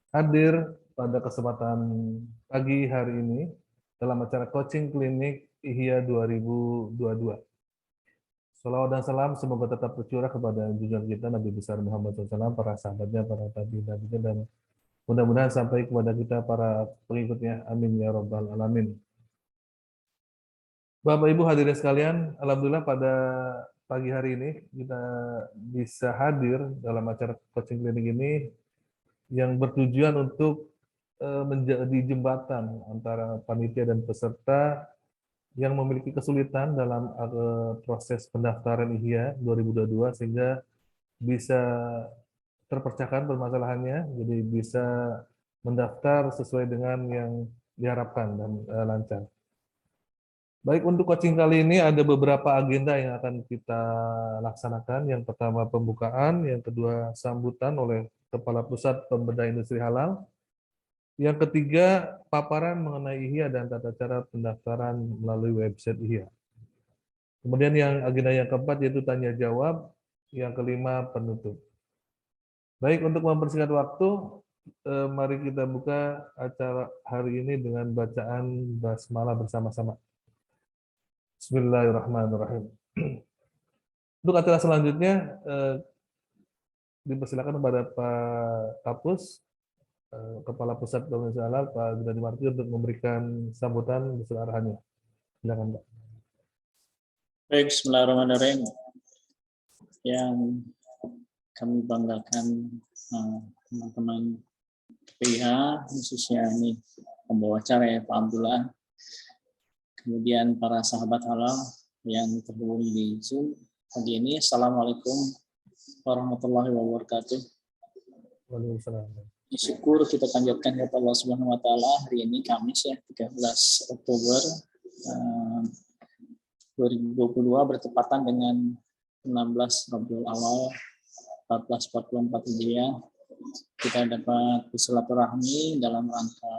hadir pada kesempatan pagi hari ini dalam acara coaching klinik IHIA 2022. Salawat dan salam semoga tetap tercurah kepada junjungan kita Nabi besar Muhammad SAW, para sahabatnya, para tabi'in, dan mudah-mudahan sampai kepada kita para pengikutnya. Amin ya rabbal alamin. Bapak Ibu hadirin sekalian, alhamdulillah pada pagi hari ini kita bisa hadir dalam acara coaching klinik ini yang bertujuan untuk menjadi jembatan antara panitia dan peserta yang memiliki kesulitan dalam proses pendaftaran IHIA 2022 sehingga bisa terpecahkan permasalahannya, jadi bisa mendaftar sesuai dengan yang diharapkan dan lancar. Baik, untuk coaching kali ini ada beberapa agenda yang akan kita laksanakan. Yang pertama pembukaan, yang kedua sambutan oleh Kepala Pusat Pemberdayaan Industri Halal, yang ketiga paparan mengenai IHIA dan tata cara pendaftaran melalui website IHIA. Kemudian yang agenda yang keempat yaitu tanya jawab, yang kelima penutup. Baik, untuk mempersingkat waktu, mari kita buka acara hari ini dengan bacaan basmalah bersama-sama. Bismillahirrahmanirrahim. Untuk acara selanjutnya, dipersilakan kepada Pak Kapus, Kepala Pusat Pemberdayaan Halal, Pak Gunadi Marti, untuk memberikan sambutan beserta arahannya. Silakan, Pak. Baik, bismillahirrahmanirrahim. Yang kami banggakan teman-teman PIH, khususnya ini pembawa acara ya Pak Abdullah, kemudian para sahabat halal yang terhubung di Zoom pagi ini. Assalamualaikum warahmatullahi wabarakatuh. Waalaikumsalam. Syukur kita panjatkan kepada Allah Subhanahu wa taala, hari ini Kamis ya 13 Oktober 2022 bertepatan dengan 16 Rabiul Awal 1444 Hijriah. Kita dapat bersilaturahmi dalam rangka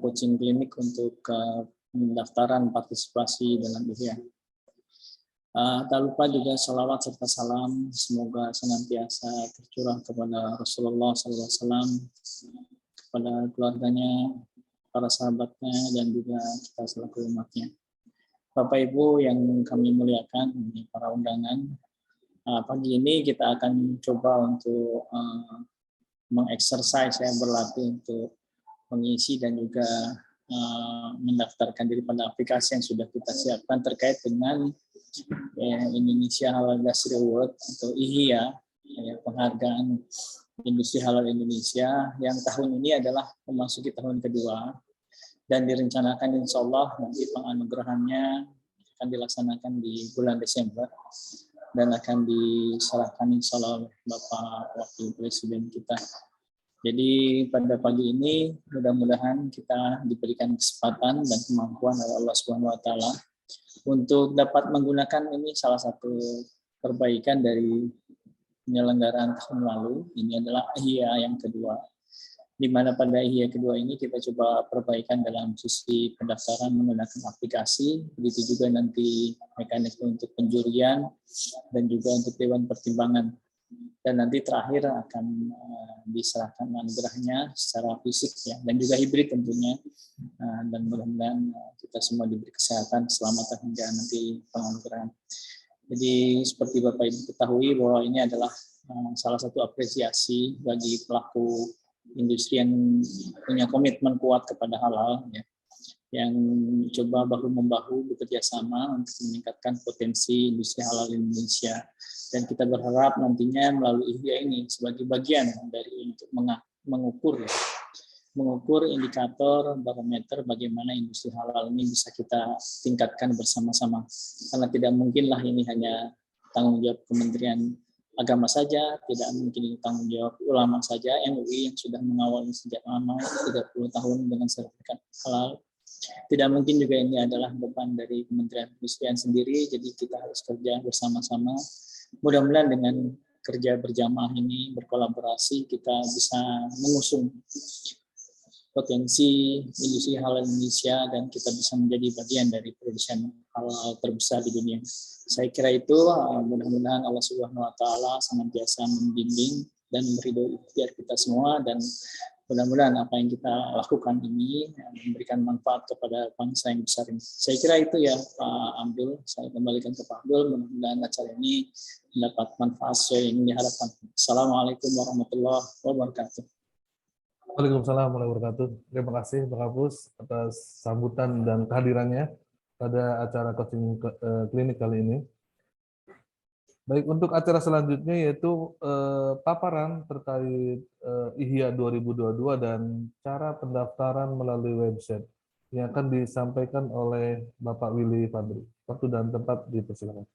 coaching klinik untuk pendaftaran partisipasi dalam IHIA. Tak lupa juga salawat serta salam semoga senantiasa tercurah kepada Rasulullah SAW, kepada keluarganya, para sahabatnya, dan juga kita selaku umatnya. Bapak Ibu yang kami muliakan, para undangan, pagi ini kita akan coba untuk mengeksersis, berlatih untuk mengisi dan juga mendaftarkan diri pada aplikasi yang sudah kita siapkan terkait dengan Indonesia Halal Industry Award atau IHIA, penghargaan industri halal Indonesia yang tahun ini adalah memasuki tahun kedua dan direncanakan insya Allah nanti penganugerahannya akan dilaksanakan di bulan Desember dan akan diserahkan insya Allah oleh Bapak Wakil Presiden kita. Jadi pada pagi ini mudah-mudahan kita diberikan kesempatan dan kemampuan oleh Allah Subhanahu wa taala untuk dapat menggunakan ini salah satu perbaikan dari penyelenggaraan tahun lalu. Ini adalah IHIA yang kedua, di mana pada IHIA kedua ini kita coba perbaikan dalam sisi pendaftaran menggunakan aplikasi, begitu juga nanti mekanisme untuk penjurian dan juga untuk dewan pertimbangan. Dan nanti terakhir akan diserahkan anugerahnya secara fisik ya, dan juga hibrid tentunya, dan mudah-mudahan kita semua diberi kesehatan, keselamatan hingga nanti penganugerahan. Jadi seperti Bapak Ibu ketahui bahwa ini adalah salah satu apresiasi bagi pelaku industri yang punya komitmen kuat kepada halal ya, yang coba bahu-membahu bekerja sama untuk meningkatkan potensi industri halal Indonesia. Dan kita berharap nantinya melalui IHIA ini sebagai bagian dari untuk mengukur indikator barometer bagaimana industri halal ini bisa kita tingkatkan bersama-sama. Karena tidak mungkinlah ini hanya tanggung jawab Kementerian Agama saja, tidak mungkin ini tanggung jawab ulama saja, MUI yang sudah mengawalnya sejak lama 30 tahun dengan sertifikat halal. Tidak mungkin juga ini adalah beban dari Kementerian Perindustrian sendiri, jadi kita harus kerja bersama-sama. Mudah-mudahan dengan kerja berjamaah ini, berkolaborasi, kita bisa mengusung potensi industri halal Indonesia dan kita bisa menjadi bagian dari produsen halal terbesar di dunia. Saya kira itu, mudah-mudahan Allah Subhanahu wa taala senantiasa membimbing dan memberi ikhtiar kita semua, dan mudah-mudahan apa yang kita lakukan ini memberikan manfaat kepada bangsa yang besar ini. Saya kira itu ya Pak Abdul. Saya kembalikan ke Pak Abdul. Mudah-mudahan acara ini mendapat manfaat sesuai yang diharapkan. Assalamualaikum warahmatullahi wabarakatuh. Waalaikumsalam warahmatullahi wabarakatuh. Terima kasih Pak Kapus atas sambutan dan kehadirannya pada acara coaching klinik kali ini. Baik, untuk acara selanjutnya yaitu paparan terkait IHYA 2022 dan cara pendaftaran melalui website yang akan disampaikan oleh Bapak Willy Fadri. Waktu dan tempat dipersilakan.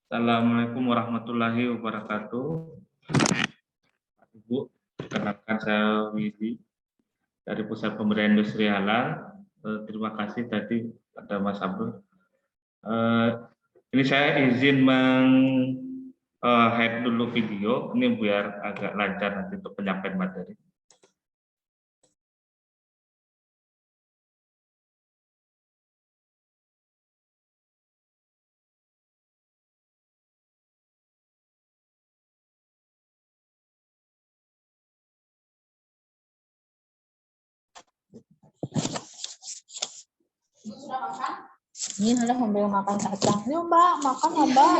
Assalamualaikum warahmatullahi wabarakatuh. Ibu, perkenalkan saya Willy dari Pusat Pemberdayaan Industri Halal. Terima kasih tadi ada Mas Abdul. Ini saya izin head dulu video ini biar agak lancar nanti untuk penyampaian materi. Ini ada sambil makan kacang. Yuk Mbak, makan ya Mbak.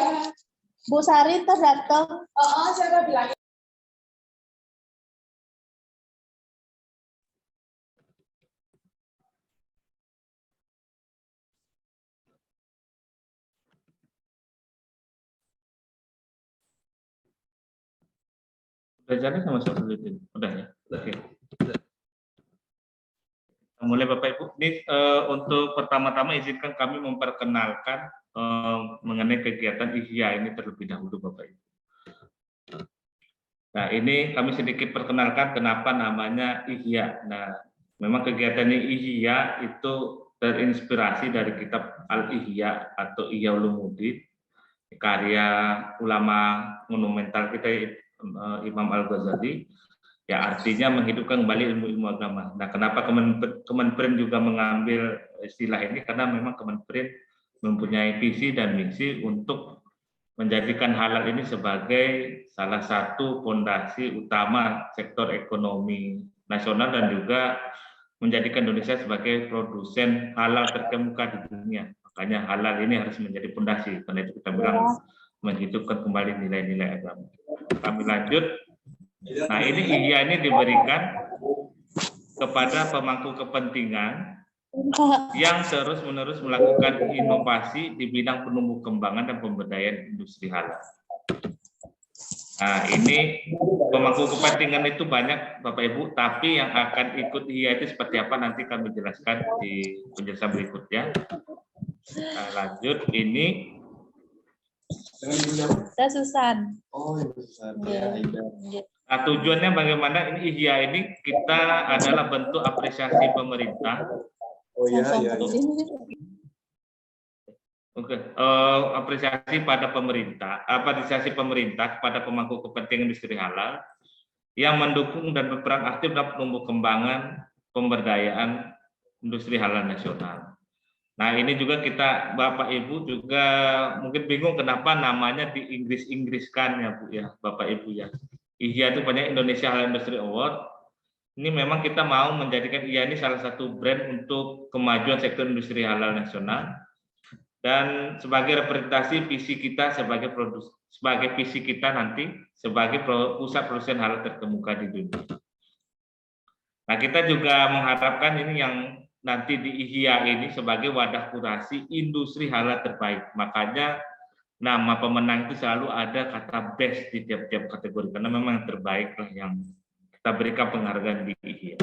Bu Sari terdatang. Oh, saya bilang. Udah jadi sama Sofiuddin? Udah ya? Oke. Mulai Bapak Ibu, ini untuk pertama-tama izinkan kami memperkenalkan mengenai kegiatan IHYA ini terlebih dahulu Bapak Ibu. Nah ini kami sedikit perkenalkan kenapa namanya IHYA. Nah memang kegiatan IHYA itu terinspirasi dari kitab Al-Ihya atau Ihya Ulumuddin, karya ulama monumental kita Imam Al-Ghazali. Ya artinya menghidupkan kembali ilmu-ilmu agama. Nah, kenapa Kemenperin juga mengambil istilah ini? Karena memang Kemenperin mempunyai visi dan misi untuk menjadikan halal ini sebagai salah satu fondasi utama sektor ekonomi nasional dan juga menjadikan Indonesia sebagai produsen halal terkemuka di dunia. Makanya halal ini harus menjadi fondasi. Karena itu kita bilang menghidupkan kembali nilai-nilai agama. Kami lanjut. Nah ini IHYA ini diberikan kepada pemangku kepentingan yang terus-menerus melakukan inovasi di bidang penumbuh kembangan dan pemberdayaan industri halal. Nah ini pemangku kepentingan itu banyak Bapak Ibu, tapi yang akan ikut IHYA itu seperti apa nanti kami jelaskan di penjelasan berikutnya. Nah, lanjut ini. Saya Susan. Oh, Susan. Ya, nah, tujuannya bagaimana ini IHYA ini kita adalah bentuk apresiasi pemerintah. Oh iya. Oke, apresiasi pada pemerintah, apresiasi pemerintah kepada pemangku kepentingan industri halal yang mendukung dan berperan aktif dalam penumbuh kembangan pemberdayaan industri halal nasional. Nah ini juga kita Bapak Ibu juga mungkin bingung kenapa namanya di Inggris-Inggriskan ya Bu ya Bapak Ibu ya. IHYA itu banyak Indonesia Halal Industry Award. Ini memang kita mau menjadikan IHYA ini salah satu brand untuk kemajuan sektor industri halal nasional dan sebagai representasi visi kita sebagai visi kita nanti sebagai pusat produsen halal terkemuka di dunia. Nah kita juga mengharapkan ini yang nanti di IHYA ini sebagai wadah kurasi industri halal terbaik. Makanya nama pemenang itu selalu ada kata best di tiap-tiap kategori karena memang yang terbaik lah yang kita berikan penghargaan di IHYA.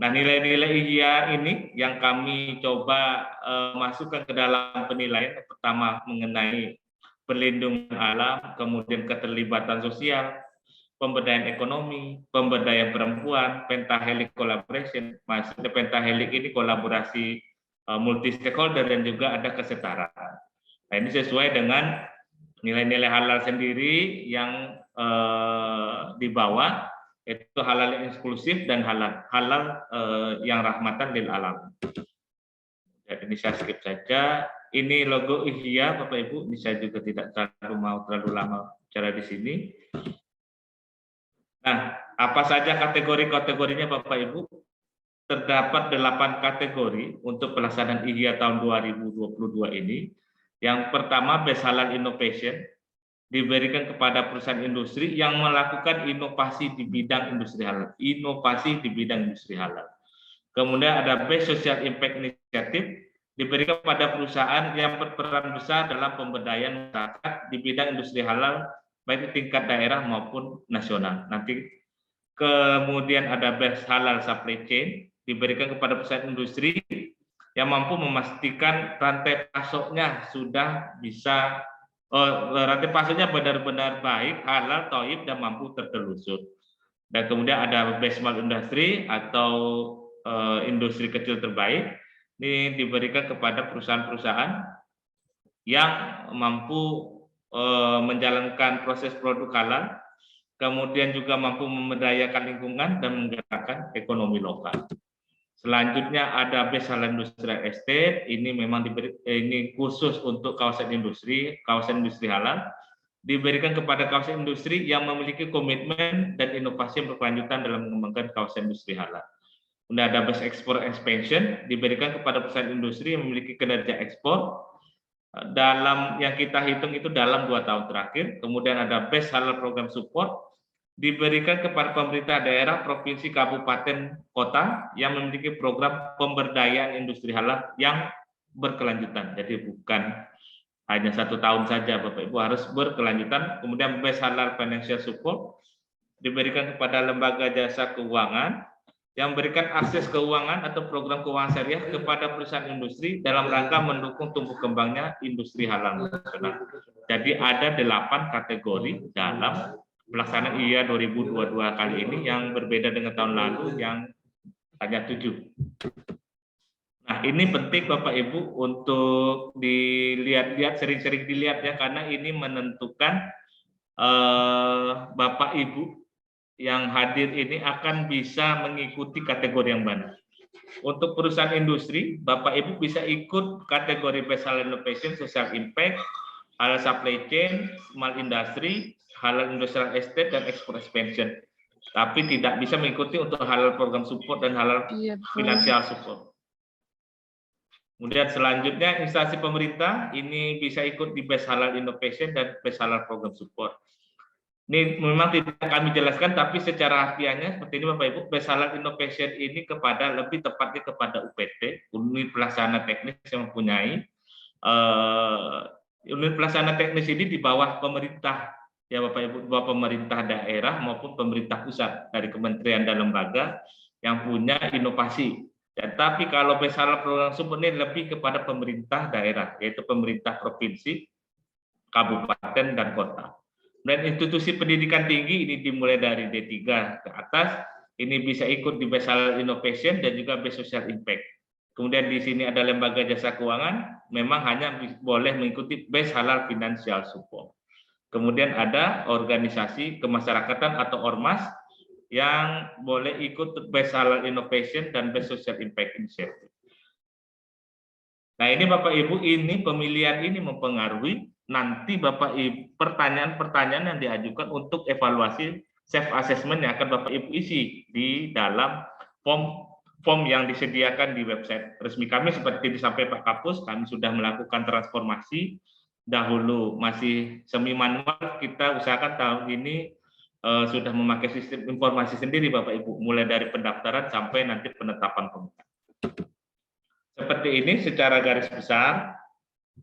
Nah nilai-nilai IHYA ini yang kami coba masukkan ke dalam penilaian. Pertama mengenai perlindungan alam, kemudian keterlibatan sosial, pemberdayaan ekonomi, pemberdayaan perempuan, pentahelik collaboration. Maksudnya pentahelik ini kolaborasi multi stakeholder dan juga ada kesetaraan. Nah, ini sesuai dengan nilai-nilai halal sendiri yang di bawah, Itu halal yang eksklusif dan halal yang rahmatan lil alam. Jadi ini saya skip saja. Ini logo Ihya, Bapak Ibu. Ini saya juga tidak terlalu lama bicara di sini. Nah, apa saja kategori-kategorinya Bapak Ibu? Terdapat 8 kategori untuk pelaksanaan Ihya tahun 2022 ini. Yang pertama, Best Halal Innovation, diberikan kepada perusahaan industri yang melakukan inovasi di bidang industri halal. Inovasi di bidang industri halal. Kemudian ada Best Social Impact Initiative, diberikan kepada perusahaan yang berperan besar dalam pemberdayaan masyarakat di bidang industri halal, baik di tingkat daerah maupun nasional. Nanti kemudian ada Best Halal Supply Chain, diberikan kepada perusahaan industri yang mampu memastikan rantai pasoknya sudah bisa, rantai pasoknya benar-benar baik, halal, thayyib, dan mampu tertelusur. Dan kemudian ada Best Small Industry atau industri kecil terbaik, ini diberikan kepada perusahaan-perusahaan yang mampu menjalankan proses produk halal, kemudian juga mampu memberdayakan lingkungan dan menggerakkan ekonomi lokal. Selanjutnya ada Best Halal Industrial Estate, ini memang ini khusus untuk kawasan industri halal, diberikan kepada kawasan industri yang memiliki komitmen dan inovasi yang berkelanjutan dalam mengembangkan kawasan industri halal. Kemudian ada Best Export Expansion, diberikan kepada perusahaan industri yang memiliki kinerja ekspor dalam yang kita hitung itu dalam 2 tahun terakhir. Kemudian ada Best Halal Program Support, diberikan kepada pemerintah daerah, provinsi, kabupaten, kota yang memiliki program pemberdayaan industri halal yang berkelanjutan. Jadi bukan hanya 1 tahun saja, Bapak Ibu, harus berkelanjutan. Kemudian Best Halal Financial Support, diberikan kepada lembaga jasa keuangan yang memberikan akses keuangan atau program keuangan syariah kepada perusahaan industri dalam rangka mendukung tumbuh kembangnya industri halal nasional. Jadi ada 8 kategori dalam pelaksanaan Ihya 2022 kali ini yang berbeda dengan tahun lalu yang hanya 7. Nah, ini penting Bapak Ibu untuk dilihat-lihat, sering-sering dilihat ya, karena ini menentukan Bapak Ibu yang hadir ini akan bisa mengikuti kategori yang mana. Untuk perusahaan industri, Bapak Ibu bisa ikut kategori Best Halal Innovation, Social Impact, Halal Supply Chain, Small Industry, Halal Industrial Estate, dan Export Expansion. Tapi tidak bisa mengikuti untuk Halal Program Support dan Halal Financial Support. Kemudian selanjutnya instansi pemerintah ini bisa ikut di Best Halal Innovation dan Best Halal Program Support. Ini memang tidak kami jelaskan, tapi secara harfiahnya seperti ini Bapak Ibu. Best Halal Innovation ini lebih tepatnya kepada UPT, unit pelaksana teknis yang mempunyai unit pelaksana teknis ini di bawah pemerintah ya Bapak Ibu, di bawah pemerintah daerah maupun pemerintah pusat dari kementerian dan lembaga yang punya inovasi. Tetapi kalau Best Halal Program Support ini lebih kepada pemerintah daerah, yaitu pemerintah provinsi, kabupaten, dan kota. Dan institusi pendidikan tinggi ini dimulai dari D3 ke atas, ini bisa ikut di Best Halal Innovation dan juga Best Social Impact. Kemudian di sini ada lembaga jasa keuangan, memang hanya boleh mengikuti Best Halal Financial Support. Kemudian ada organisasi kemasyarakatan atau ormas yang boleh ikut Best Halal Innovation dan Best Social Impact Initiative. Nah ini Bapak Ibu, ini pemilihan ini mempengaruhi nanti Bapak Ibu pertanyaan-pertanyaan yang diajukan untuk evaluasi self assessment yang akan Bapak Ibu isi di dalam form yang disediakan di website resmi kami. Seperti disampaikan Pak Kapus, kami sudah melakukan transformasi. Dahulu masih semi manual, kita usahakan tahun ini sudah memakai sistem informasi sendiri Bapak Ibu, mulai dari pendaftaran sampai nanti penetapan pemuda. Seperti ini secara garis besar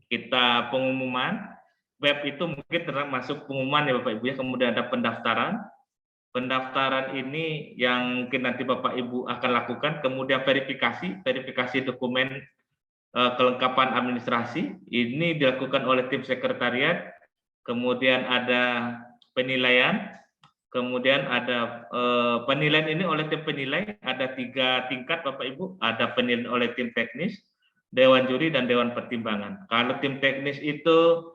kita pengumuman web itu mungkin termasuk pengumuman ya Bapak Ibu ya. Kemudian ada pendaftaran. Pendaftaran ini yang mungkin nanti Bapak Ibu akan lakukan. Kemudian verifikasi dokumen kelengkapan administrasi. Ini dilakukan oleh tim sekretariat. Kemudian ada penilaian. Kemudian ada penilaian ini oleh tim penilai, ada 3 tingkat Bapak Ibu, ada penilaian oleh tim teknis, dewan juri, dan dewan pertimbangan. Kalau tim teknis itu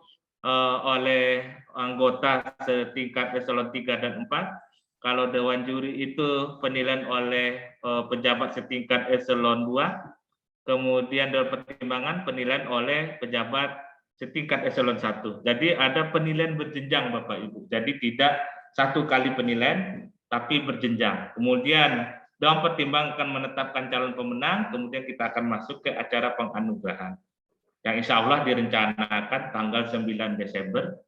oleh anggota setingkat eselon 3 dan 4, Kalau dewan juri itu penilaian oleh pejabat setingkat eselon 2, kemudian dewan pertimbangan penilaian oleh pejabat setingkat eselon 1. Jadi ada penilaian berjenjang Bapak Ibu. Jadi tidak satu kali penilaian tapi berjenjang. Kemudian dewan pertimbangan akan menetapkan calon pemenang, kemudian kita akan masuk ke acara penganugerahan yang insya Allah direncanakan tanggal 9 Desember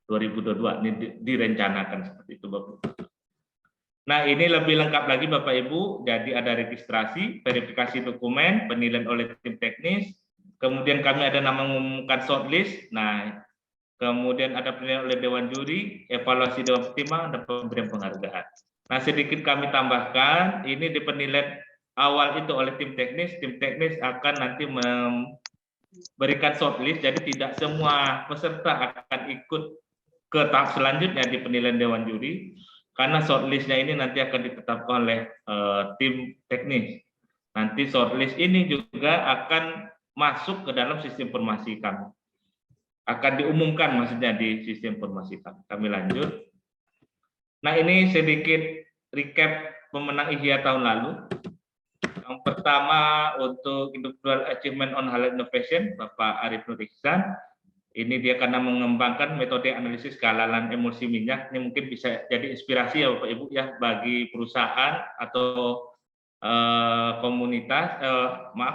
2022. Ini direncanakan seperti itu Bapak. Nah, ini lebih lengkap lagi Bapak Ibu. Jadi ada registrasi, verifikasi dokumen, penilaian oleh tim teknis, kemudian kami ada nama mengumumkan shortlist. Nah, kemudian ada penilaian oleh dewan juri, evaluasi dewan pertimbangan, dan pemberian penghargaan. Nah, sedikit kami tambahkan, ini di penilaian awal itu oleh tim teknis akan nanti memberikan shortlist, jadi tidak semua peserta akan ikut ke tahap selanjutnya di penilaian dewan juri, karena shortlistnya ini nanti akan ditetapkan oleh tim teknis. Nanti shortlist ini juga akan masuk ke dalam sistem informasi kami. Akan diumumkan maksudnya di sistem informasi kami. Kami lanjut. Nah, ini sedikit recap pemenang IHIA tahun lalu. Yang pertama untuk Individual Achievement on Halal Innovation, Bapak Arif Nur Ihsan. Ini dia karena mengembangkan metode analisis kehalalan emulsi minyak. Ini mungkin bisa jadi inspirasi ya Bapak Ibu ya bagi perusahaan atau komunitas,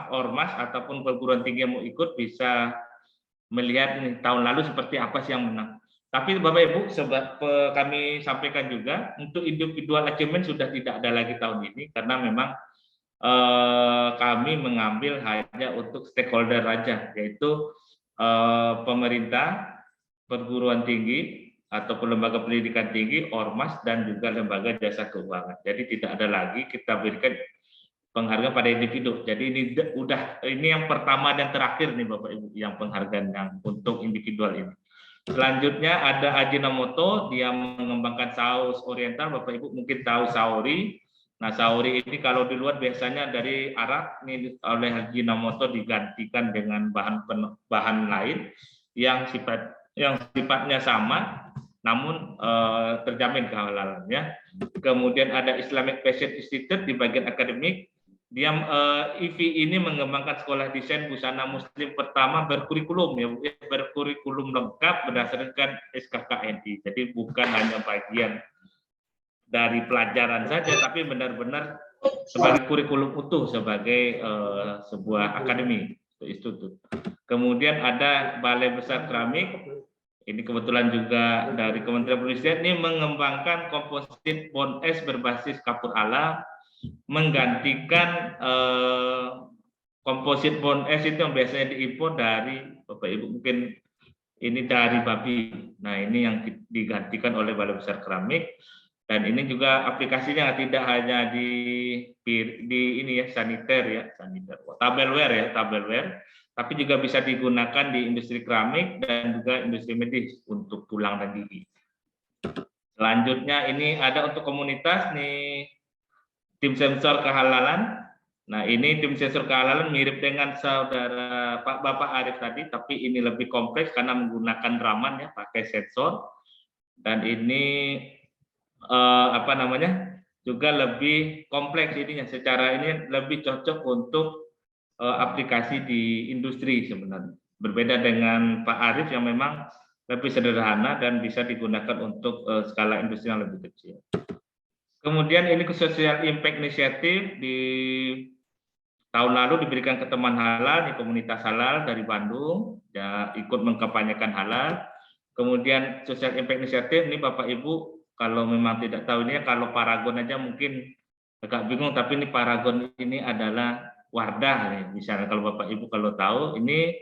ormas ataupun perguruan tinggi yang mau ikut bisa melihat ini tahun lalu seperti apa sih yang menang. Tapi Bapak Ibu, kami sampaikan juga untuk individual achievement sudah tidak ada lagi tahun ini karena memang kami mengambil hanya untuk stakeholder saja, yaitu pemerintah, perguruan tinggi, ataupun lembaga pendidikan tinggi, ormas, dan juga lembaga jasa keuangan. Jadi tidak ada lagi kita berikan penghargaan pada individu. Jadi ini yang pertama dan terakhir nih Bapak Ibu, yang penghargaan yang untuk individual ini. Selanjutnya ada Ajinomoto, dia mengembangkan saus oriental. Bapak Ibu mungkin tahu saori. Nah, saori ini kalau di luar biasanya dari Arab, ini oleh Ajinomoto digantikan dengan bahan lain yang sifatnya sama, namun terjamin kehalalannya. Kemudian ada Islamic Fashion Institute di bagian akademik. Dia IVI ini mengembangkan sekolah desain busana muslim pertama berkurikulum lengkap berdasarkan SKKNI. Jadi bukan hanya bagian dari pelajaran saja, tapi benar-benar sebagai kurikulum utuh sebagai sebuah akademi institut. Kemudian ada Balai Besar Keramik. Ini kebetulan juga dari Kementerian Perindustrian, ini mengembangkan komposit bond es berbasis kapur alam, menggantikan komposit bond es itu yang biasanya diimpor dari Bapak Ibu mungkin ini dari babi. Nah, ini yang digantikan oleh Balai Besar Keramik. Dan ini juga aplikasinya tidak hanya di ini ya saniter, tabelware, tapi juga bisa digunakan di industri keramik dan juga industri medis untuk tulang dan gigi. Selanjutnya ini ada untuk komunitas nih tim sensor kehalalan. Nah, ini tim sensor kehalalan mirip dengan saudara Bapak Arif tadi, tapi ini lebih kompleks karena menggunakan raman ya, pakai sensor. Dan ini juga lebih kompleks ininya, secara ini lebih cocok untuk aplikasi di industri sebenarnya. Berbeda dengan Pak Arif yang memang lebih sederhana dan bisa digunakan untuk skala industri yang lebih kecil. Kemudian ini ke Social Impact Initiative di tahun lalu diberikan ke teman halal di komunitas halal dari Bandung, ya, ikut mengkampanyekan halal. Kemudian Social Impact Initiative ini Bapak Ibu kalau memang tidak tahu ini, kalau Paragon aja mungkin agak bingung, tapi ini Paragon ini adalah Wardah nih. Misalnya kalau Bapak Ibu kalau tahu, ini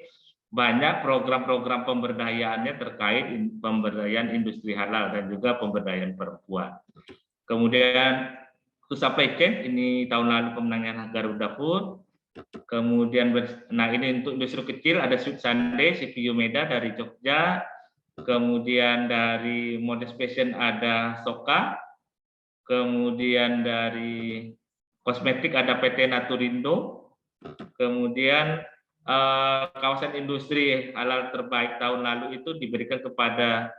banyak program-program pemberdayaannya terkait pemberdayaan industri halal dan juga pemberdayaan perempuan. Kemudian Supply Chain ini tahun lalu pemenangnya Garuda Food. Kemudian nah ini untuk industri kecil ada Sweet Sunday, CPU Meda dari Jogja. Kemudian dari Modest Fashion ada Soka, kemudian dari kosmetik ada PT Naturindo, kemudian kawasan industri halal terbaik tahun lalu itu diberikan kepada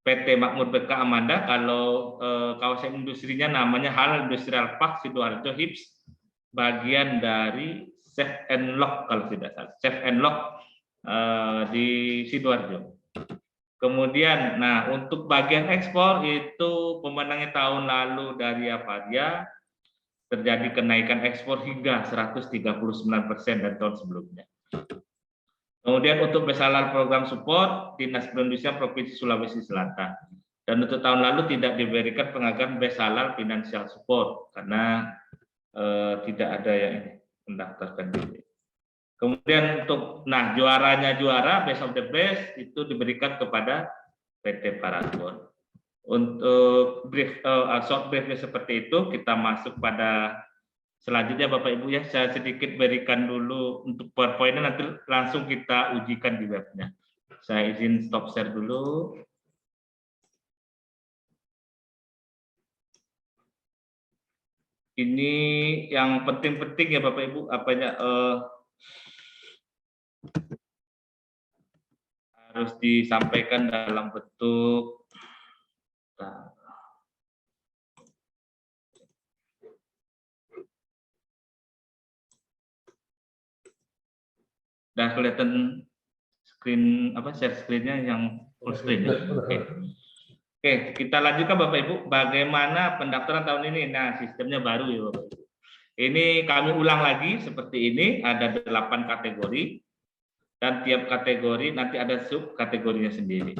PT Makmur BK Amanda, kalau kawasan industrinya namanya Halal Industrial Park Sidoarjo HIPS, bagian dari Safe and Lock kalau tidak salah, Safe and Lock di Sidoarjo. Kemudian, nah untuk bagian ekspor itu pemenangnya tahun lalu dari Avaria, terjadi kenaikan ekspor hingga 139% dari tahun sebelumnya. Kemudian untuk besaran program support Dinas Perindustrian Provinsi Sulawesi Selatan. Dan untuk tahun lalu tidak diberikan penghargaan besaran financial support karena tidak ada yang mendaftarkan diri. Kemudian untuk juaranya best of the best itu diberikan kepada PT Paragon. Untuk brief short briefnya seperti itu, kita masuk pada selanjutnya Bapak Ibu ya, saya sedikit berikan dulu untuk PowerPoint-nya, nanti langsung kita ujikan di webnya. Saya izin stop share dulu. Ini yang penting-penting ya Bapak Ibu, harus disampaikan dalam bentuk kelihatan screen share screen-nya yang full screen ya. Oke, kita lanjutkan Bapak Ibu, bagaimana pendaftaran tahun ini. Nah, sistemnya baru ya Bapak Ibu. Ini kami ulang lagi seperti ini, ada 8 kategori dan tiap kategori nanti ada sub kategorinya sendiri.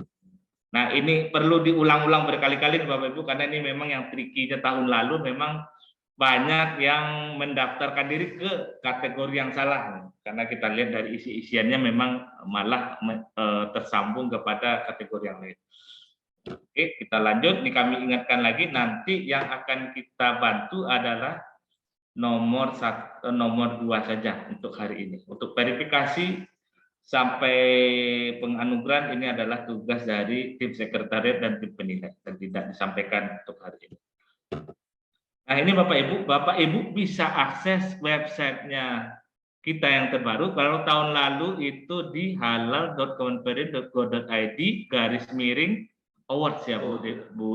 Nah, ini perlu diulang-ulang berkali-kali Bapak Ibu karena ini memang yang tricky-nya tahun lalu memang banyak yang mendaftarkan diri ke kategori yang salah karena kita lihat dari isi-isiannya memang malah tersambung kepada kategori yang lain. Oke, kita lanjut. Ini kami ingatkan lagi, nanti yang akan kita bantu adalah nomor 2 saja untuk hari ini. Untuk verifikasi sampai penganugerahan ini adalah tugas dari tim sekretariat dan tim penilai dan tidak disampaikan untuk hari ini. Nah ini Bapak Ibu bisa akses websitenya kita yang terbaru. Kalau tahun lalu itu di halal.kemenprin.go.id/awards ya Bu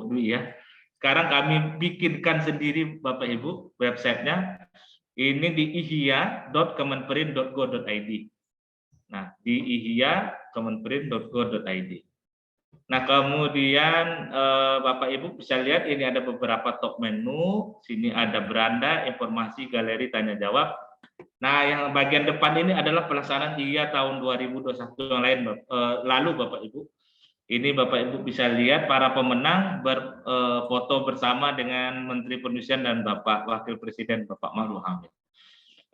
Dwi ya. Sekarang kami bikinkan sendiri Bapak Ibu websitenya. Ini di ihya.kemenprin.go.id. Nah di ihya.kemenprin.go.id. Nah, kemudian Bapak Ibu bisa lihat ini ada beberapa top menu. Sini ada beranda, informasi, galeri, tanya jawab. Nah, yang bagian depan ini adalah pelaksanaan IHYA tahun 2021 yang lalu Bapak Ibu. Ini Bapak Ibu bisa lihat para pemenang berfoto bersama dengan Menteri Perindustrian dan Bapak Wakil Presiden Bapak Ma'ruf Amin.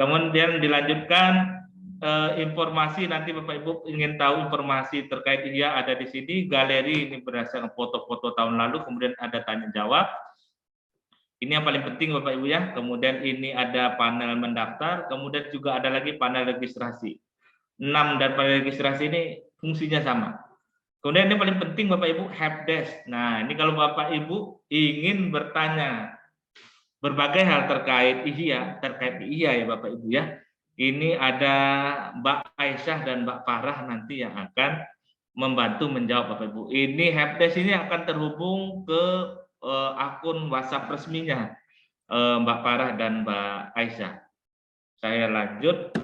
Kemudian dilanjutkan informasi, nanti Bapak Ibu ingin tahu informasi terkait IHYA ada di sini. Galeri ini berdasarkan foto-foto tahun lalu, kemudian ada tanya jawab. Ini yang paling penting Bapak Ibu ya. Kemudian ini ada panel mendaftar, kemudian juga ada lagi panel registrasi. 6 dan panel registrasi ini fungsinya sama. Kemudian ini paling penting Bapak Ibu, helpdesk. Nah, ini kalau Bapak Ibu ingin bertanya berbagai hal terkait IHYA ya Bapak Ibu ya. Ini ada Mbak Aisyah dan Mbak Farah nanti yang akan membantu menjawab Bapak Ibu. Ini helpdesk ini akan terhubung ke akun WhatsApp resminya Mbak Farah dan Mbak Aisyah. Saya lanjut.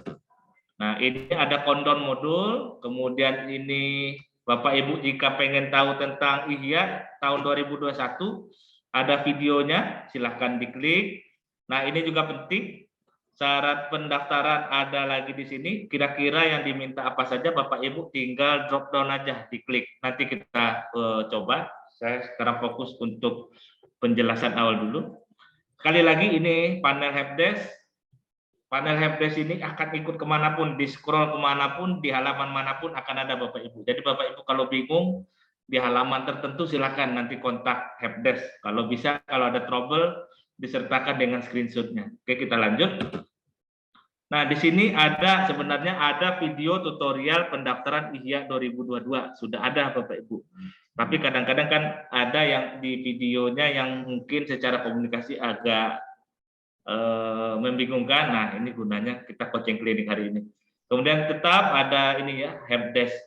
Nah, ini ada countdown modul. Kemudian ini Bapak Ibu jika pengen tahu tentang IHYA tahun 2021, ada videonya, silahkan diklik. Nah, ini juga penting. Syarat pendaftaran ada lagi di sini. Kira-kira yang diminta apa saja Bapak Ibu tinggal drop down aja, diklik. Nanti kita coba. Saya sekarang fokus untuk penjelasan awal dulu. Sekali lagi ini panel helpdesk. Panel helpdesk ini akan ikut kemanapun, di scroll kemanapun, di halaman manapun akan ada Bapak Ibu. Jadi Bapak Ibu kalau bingung di halaman tertentu silakan nanti kontak helpdesk. Kalau bisa, kalau ada trouble disertakan dengan screenshotnya. Oke, kita lanjut. Nah, di sini sebenarnya ada video tutorial pendaftaran IHYA 2022. Sudah ada Bapak Ibu. Tapi kadang-kadang kan ada yang di videonya yang mungkin secara komunikasi agak membingungkan. Nah, ini gunanya kita coaching klinik hari ini. Kemudian tetap ada ini ya, helpdesk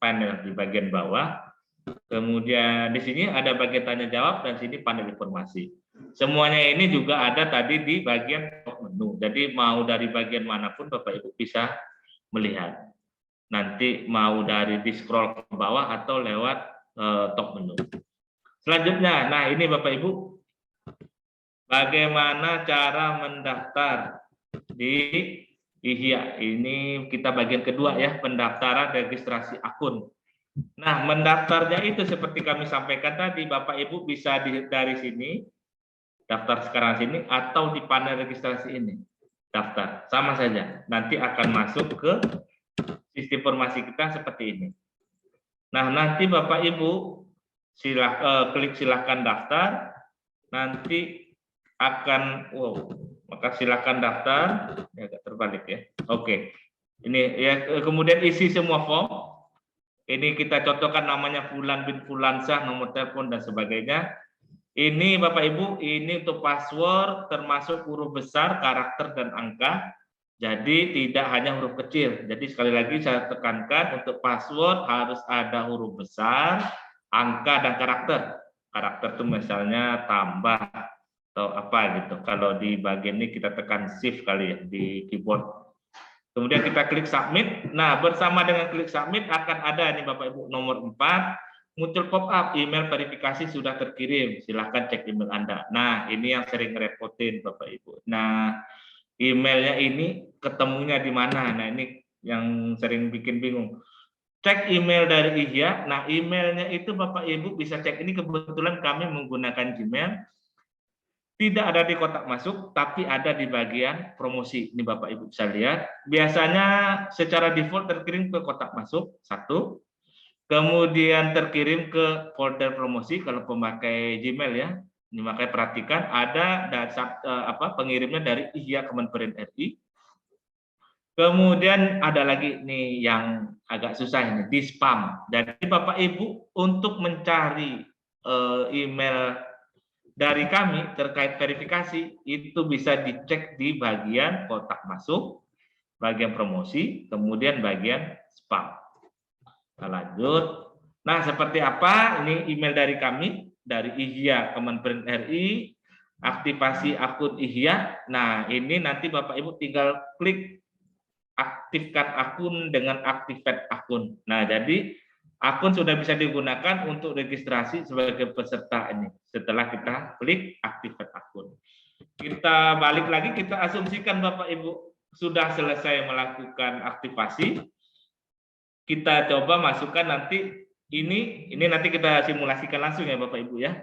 panel di bagian bawah. Kemudian di sini ada bagian tanya jawab dan sini panel informasi. Semuanya ini juga ada tadi di bagian top menu. Jadi mau dari bagian manapun Bapak Ibu bisa melihat. Nanti mau dari di scroll ke bawah atau lewat top menu. Selanjutnya, nah ini Bapak Ibu, bagaimana cara mendaftar di IHIA. Ini kita bagian kedua ya, pendaftaran registrasi akun. Nah, mendaftarnya itu seperti kami sampaikan tadi, Bapak Ibu bisa dari sini, daftar sekarang sini, atau di panel registrasi ini, daftar. Sama saja, nanti akan masuk ke sistem informasi kita seperti ini. Nah, nanti Bapak Ibu klik silakan daftar, nanti akan, maka silakan daftar, ya agak terbalik ya. Oke, ini ya, kemudian isi semua form. Ini kita contohkan namanya Fulan bin Fulansyah, nomor telepon dan sebagainya. Ini Bapak Ibu, ini untuk password termasuk huruf besar, karakter dan angka. Jadi tidak hanya huruf kecil. Jadi sekali lagi saya tekankan untuk password harus ada huruf besar, angka dan karakter. Karakter itu misalnya tambah atau apa gitu. Kalau di bagian ini kita tekan shift kali ya di keyboard. Kemudian kita klik submit. Nah, bersama dengan klik submit akan ada nih Bapak Ibu nomor 4 muncul pop up email verifikasi sudah terkirim. Silahkan cek email Anda. Nah, ini yang sering ngerepotin Bapak Ibu. Nah, emailnya ini ketemunya di mana? Nah, ini yang sering bikin bingung. Cek email dari IHIA. Nah, emailnya itu Bapak Ibu bisa cek. Ini kebetulan kami menggunakan Gmail. Tidak ada di kotak masuk, tapi ada di bagian promosi. Ini Bapak Ibu bisa lihat. Biasanya secara default terkirim ke kotak masuk, 1. Kemudian terkirim ke folder promosi kalau pemakai Gmail ya. Ini makanya perhatikan ada pengirimnya dari IHIA Kementerian RI. Kemudian ada lagi nih yang agak susah ini, di spam. Jadi Bapak Ibu untuk mencari email dari kami terkait verifikasi itu bisa dicek di bagian kotak masuk, bagian promosi, kemudian bagian spam. Kita lanjut. Nah, seperti apa? Ini email dari kami, dari IHIA Kementerian RI, aktivasi akun IHIA. Nah, ini nanti Bapak Ibu tinggal klik aktifkan akun dengan activate akun. Nah, jadi akun sudah bisa digunakan untuk registrasi sebagai peserta ini. Setelah kita klik activate akun. Kita balik lagi, kita asumsikan Bapak Ibu sudah selesai melakukan aktivasi. Kita coba masukkan nanti ini nanti kita simulasikan langsung ya Bapak Ibu ya.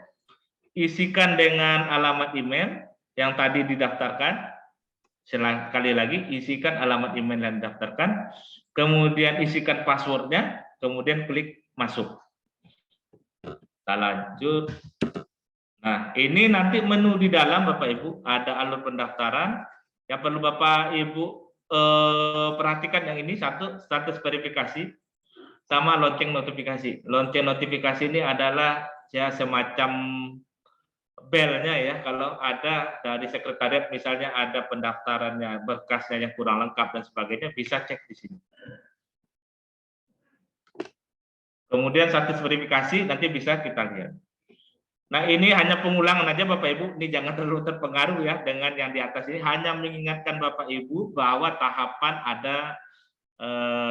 Isikan dengan alamat email yang tadi didaftarkan. Sekali lagi, isikan alamat email yang didaftarkan. Kemudian isikan passwordnya. Kemudian klik masuk. Kita lanjut. Nah, ini nanti menu di dalam Bapak Ibu ada alur pendaftaran. Yang perlu Bapak Ibu perhatikan yang ini, 1 status verifikasi sama lonceng notifikasi. Lonceng notifikasi ini adalah ya semacam belnya ya, kalau ada dari sekretariat misalnya ada pendaftarannya, berkasnya yang kurang lengkap dan sebagainya bisa cek di sini. Kemudian status verifikasi nanti bisa kita lihat. Nah, ini hanya pengulangan aja Bapak Ibu, ini jangan terlalu terpengaruh ya dengan yang di atas ini, hanya mengingatkan Bapak Ibu bahwa tahapan ada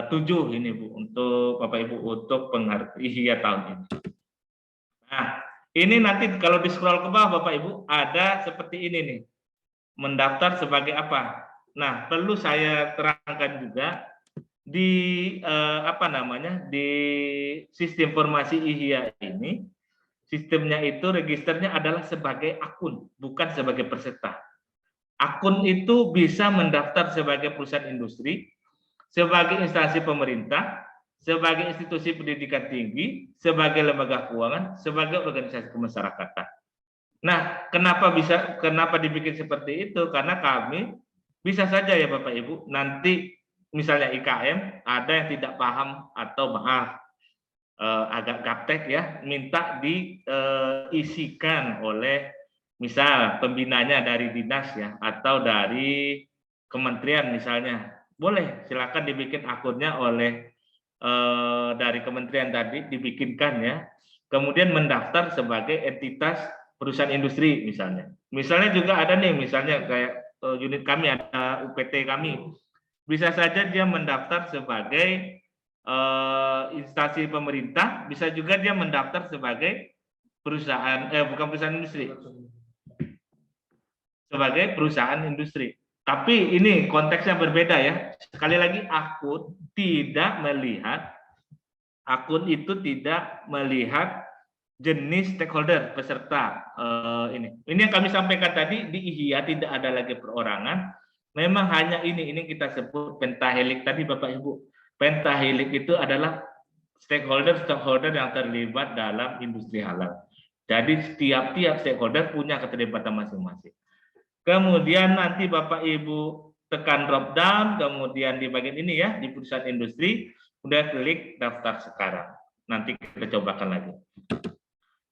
7 ini Bu, untuk Bapak Ibu untuk IHIA tahun ini. Nah, ini nanti kalau di scroll ke bawah Bapak Ibu ada seperti ini nih, mendaftar sebagai apa. Nah, perlu saya terangkan juga di di sistem informasi IHIA ini, sistemnya itu registernya adalah sebagai akun, bukan sebagai peserta. Akun itu bisa mendaftar sebagai perusahaan industri, sebagai instansi pemerintah, sebagai institusi pendidikan tinggi, sebagai lembaga keuangan, sebagai organisasi kemasyarakatan. Nah, kenapa dibikin seperti itu? Karena kami bisa saja ya Bapak Ibu, nanti misalnya IKM ada yang tidak paham atau maaf agak gaptek ya, minta diisikan oleh misal pembinanya dari dinas ya atau dari kementerian misalnya. Boleh, silakan dibikin akunnya oleh dari kementerian tadi dibikinkan ya, kemudian mendaftar sebagai entitas perusahaan industri misalnya. Misalnya juga ada nih, misalnya kayak unit kami ada UPT kami, bisa saja dia mendaftar sebagai instansi pemerintah, bisa juga dia mendaftar sebagai perusahaan bukan perusahaan industri, sebagai perusahaan industri. Tapi ini konteksnya berbeda ya. Sekali lagi akun itu tidak melihat jenis stakeholder peserta ini. Ini yang kami sampaikan tadi di IHIA tidak ada lagi perorangan. Memang hanya ini kita sebut pentahelik tadi Bapak Ibu. Pentahelik itu adalah stakeholder yang terlibat dalam industri halal. Jadi setiap stakeholder punya keterlibatan masing-masing. Kemudian nanti Bapak Ibu tekan drop down, kemudian di bagian ini ya, di perusahaan industri, udah klik daftar sekarang. Nanti kita cobakan lagi.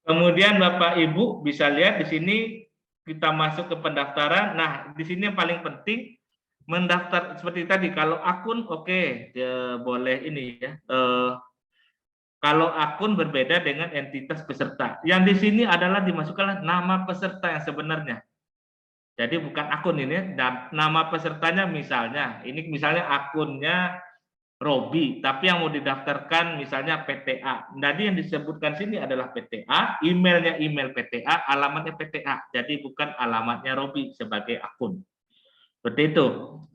Kemudian Bapak Ibu bisa lihat di sini kita masuk ke pendaftaran. Nah, di sini yang paling penting mendaftar seperti tadi. Kalau akun oke, boleh ini ya. Kalau akun berbeda dengan entitas peserta. Yang di sini adalah dimasukkanlah nama peserta yang sebenarnya. Jadi bukan akun ini, nama pesertanya misalnya, ini misalnya akunnya Robi, tapi yang mau didaftarkan misalnya PTA. Jadi yang disebutkan sini adalah PTA, emailnya email PTA, alamatnya PTA. Jadi bukan alamatnya Robi sebagai akun. Seperti itu.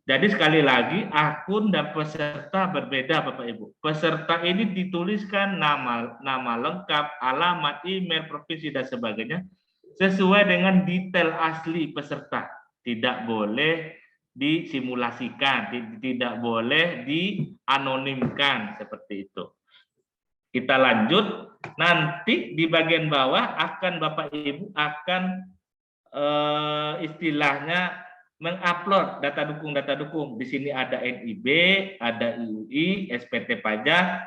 Jadi sekali lagi akun dan peserta berbeda Bapak Ibu. Peserta ini dituliskan nama lengkap, alamat, email, provinsi dan sebagainya sesuai dengan detail asli peserta. Tidak boleh disimulasikan, tidak boleh dianonimkan seperti itu. Kita lanjut. Nanti di bagian bawah akan Bapak Ibu akan istilahnya mengupload data dukung. Di sini ada NIB, ada IUI, SPT pajak.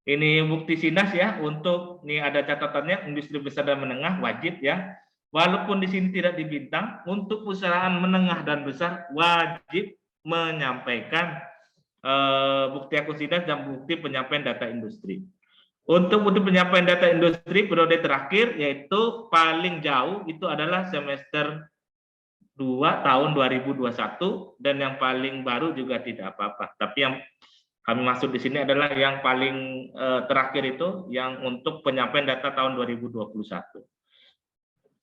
Ini bukti SINAS ya, untuk ini ada catatannya industri besar dan menengah wajib ya. Walaupun di sini tidak dibintang, untuk perusahaan menengah dan besar wajib menyampaikan bukti akun SINAS dan bukti penyampaian data industri. Untuk bukti penyampaian data industri periode terakhir yaitu paling jauh itu adalah semester 2 tahun 2021 dan yang paling baru juga tidak apa-apa. Tapi yang kami maksud di sini adalah yang paling terakhir itu yang untuk penyampaian data tahun 2021.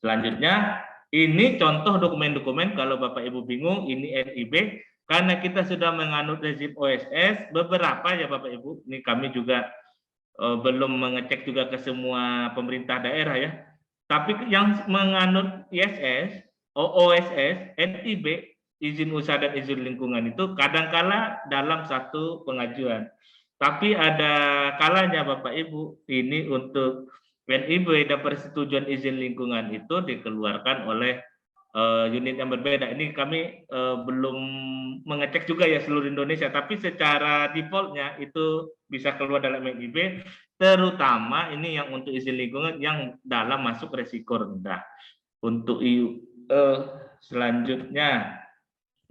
Selanjutnya, ini contoh dokumen-dokumen kalau Bapak Ibu bingung, ini NIB, karena kita sudah menganut rezim OSS, beberapa ya Bapak Ibu, ini kami juga belum mengecek juga ke semua pemerintah daerah ya, tapi yang menganut ISS, OSS, NIB, izin usaha dan izin lingkungan itu kadangkala dalam satu pengajuan. Tapi ada kalanya Bapak Ibu, ini untuk NIB dan persetujuan izin lingkungan itu dikeluarkan oleh unit yang berbeda. Ini kami belum mengecek juga ya seluruh Indonesia, tapi secara defaultnya itu bisa keluar dalam NIB, terutama ini yang untuk izin lingkungan yang dalam masuk resiko rendah. Untuk selanjutnya,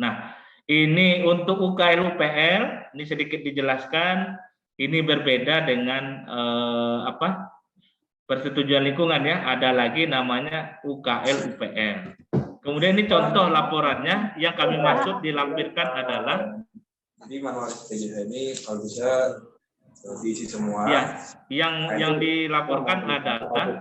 nah ini untuk UKL UPL, ini sedikit dijelaskan, ini berbeda dengan persetujuan lingkungan ya, ada lagi namanya UKL UPL. Kemudian ini contoh laporannya yang kami maksud dilampirkan adalah jadi manual SPJ ini kalau bisa diisi semua. Ya, yang dilaporkan adalah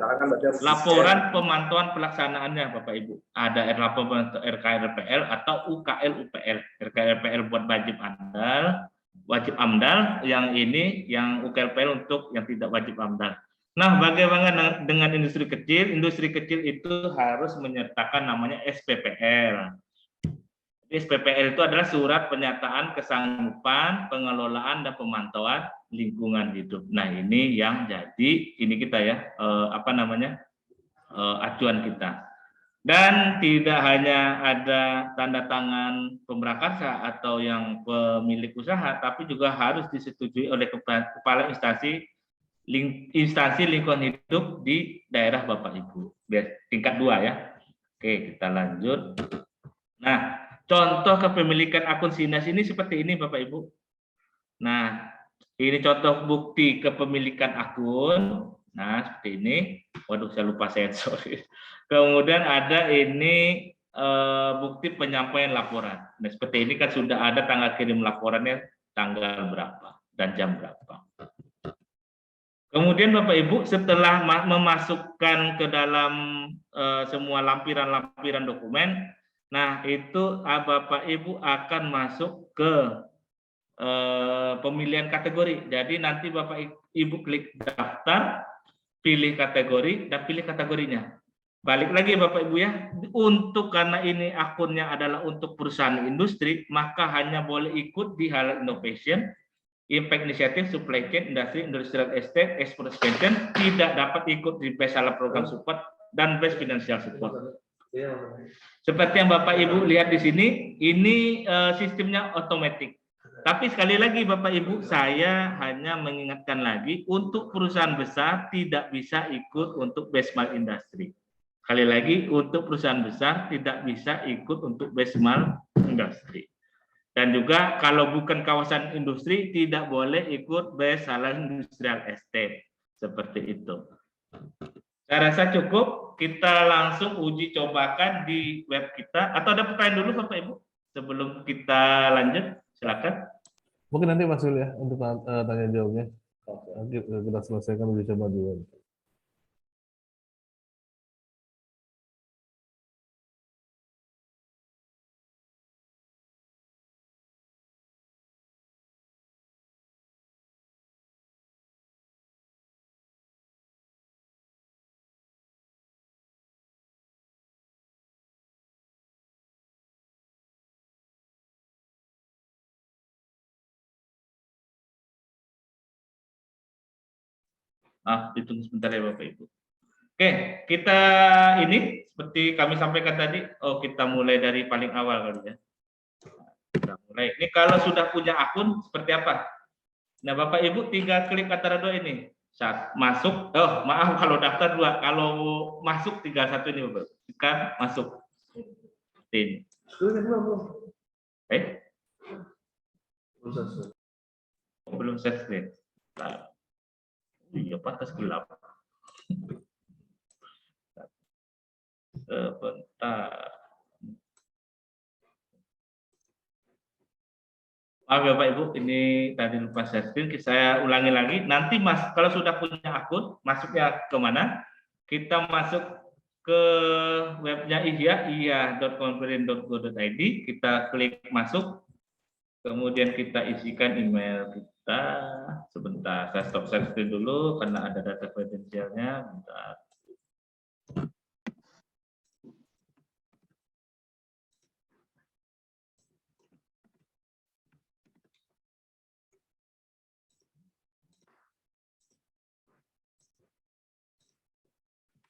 laporan pemantauan pelaksanaannya Bapak Ibu. Ada laporan RKRPL atau UKL UPL. RKRPL buat wajib AMDAL, yang ini yang UKLPL untuk yang tidak wajib AMDAL. Nah, bagaimana dengan industri kecil? Industri kecil itu harus menyertakan namanya SPPL. SPPL itu adalah surat pernyataan kesanggupan, pengelolaan dan pemantauan lingkungan hidup. Nah, ini yang jadi ini kita ya acuan kita. Dan tidak hanya ada tanda tangan pemrakarsa atau yang pemilik usaha, tapi juga harus disetujui oleh kepala instansi lingkungan hidup di daerah Bapak Ibu. Tingkat 2 ya. Oke, kita lanjut. Nah, contoh kepemilikan akun SINAS ini seperti ini Bapak Ibu. Nah, Ini contoh bukti kepemilikan akun. Nah, seperti ini. Waduh, saya lupa sensor. Kemudian ada ini bukti penyampaian laporan. Nah, seperti ini kan sudah ada tanggal kirim laporannya, tanggal berapa dan jam berapa. Kemudian Bapak Ibu, setelah memasukkan ke dalam semua lampiran-lampiran dokumen, nah itu Bapak Ibu akan masuk ke pemilihan kategori. Jadi nanti Bapak Ibu klik daftar, pilih kategori, dan pilih kategorinya. Balik lagi Bapak Ibu ya, untuk karena ini akunnya adalah untuk perusahaan industri, maka hanya boleh ikut di halal innovation, impact initiative, supply chain, industri, industrial estate, export expansion, tidak dapat ikut di base halal program support dan base financial support. Seperti yang Bapak Ibu lihat di sini, ini sistemnya otomatis. Tapi sekali lagi Bapak Ibu, saya hanya mengingatkan lagi, untuk perusahaan besar tidak bisa ikut untuk benchmark industri. Sekali lagi, untuk perusahaan besar tidak bisa ikut untuk benchmark industri. Dan juga kalau bukan kawasan industri, tidak boleh ikut base halal industrial estate. Seperti itu. Saya rasa cukup, kita langsung uji cobakan di web kita. Atau ada pertanyaan dulu Bapak Ibu? Sebelum kita lanjut, silakan. Mungkin nanti Mas Wil ya untuk tanya jawabnya. Nanti kita selesaikan uji coba dulu. Ditunggu sebentar ya Bapak Ibu. Oke, kita ini seperti kami sampaikan tadi, kita mulai dari paling awal kali ya. Kita mulai. Ini kalau sudah punya akun seperti apa? Nah, Bapak Ibu tinggal klik antara dua ini. Saat masuk, maaf kalau daftar dua, kalau masuk tinggal satu ini Bapak. Kan masuk. Ini. Belum share screen. Nah. Iya, pantas gelap. Sebentar. Maaf ya Pak Ibu, ini tadi lupa share screen. Saya ulangi lagi. Nanti kalau sudah punya akun, masuknya ke mana? Kita masuk ke webnya ihya.conference.go.id. Kita klik masuk. Kemudian kita isikan email kita. Sebentar, saya stop share screen dulu karena ada data kredensialnya. Bentar.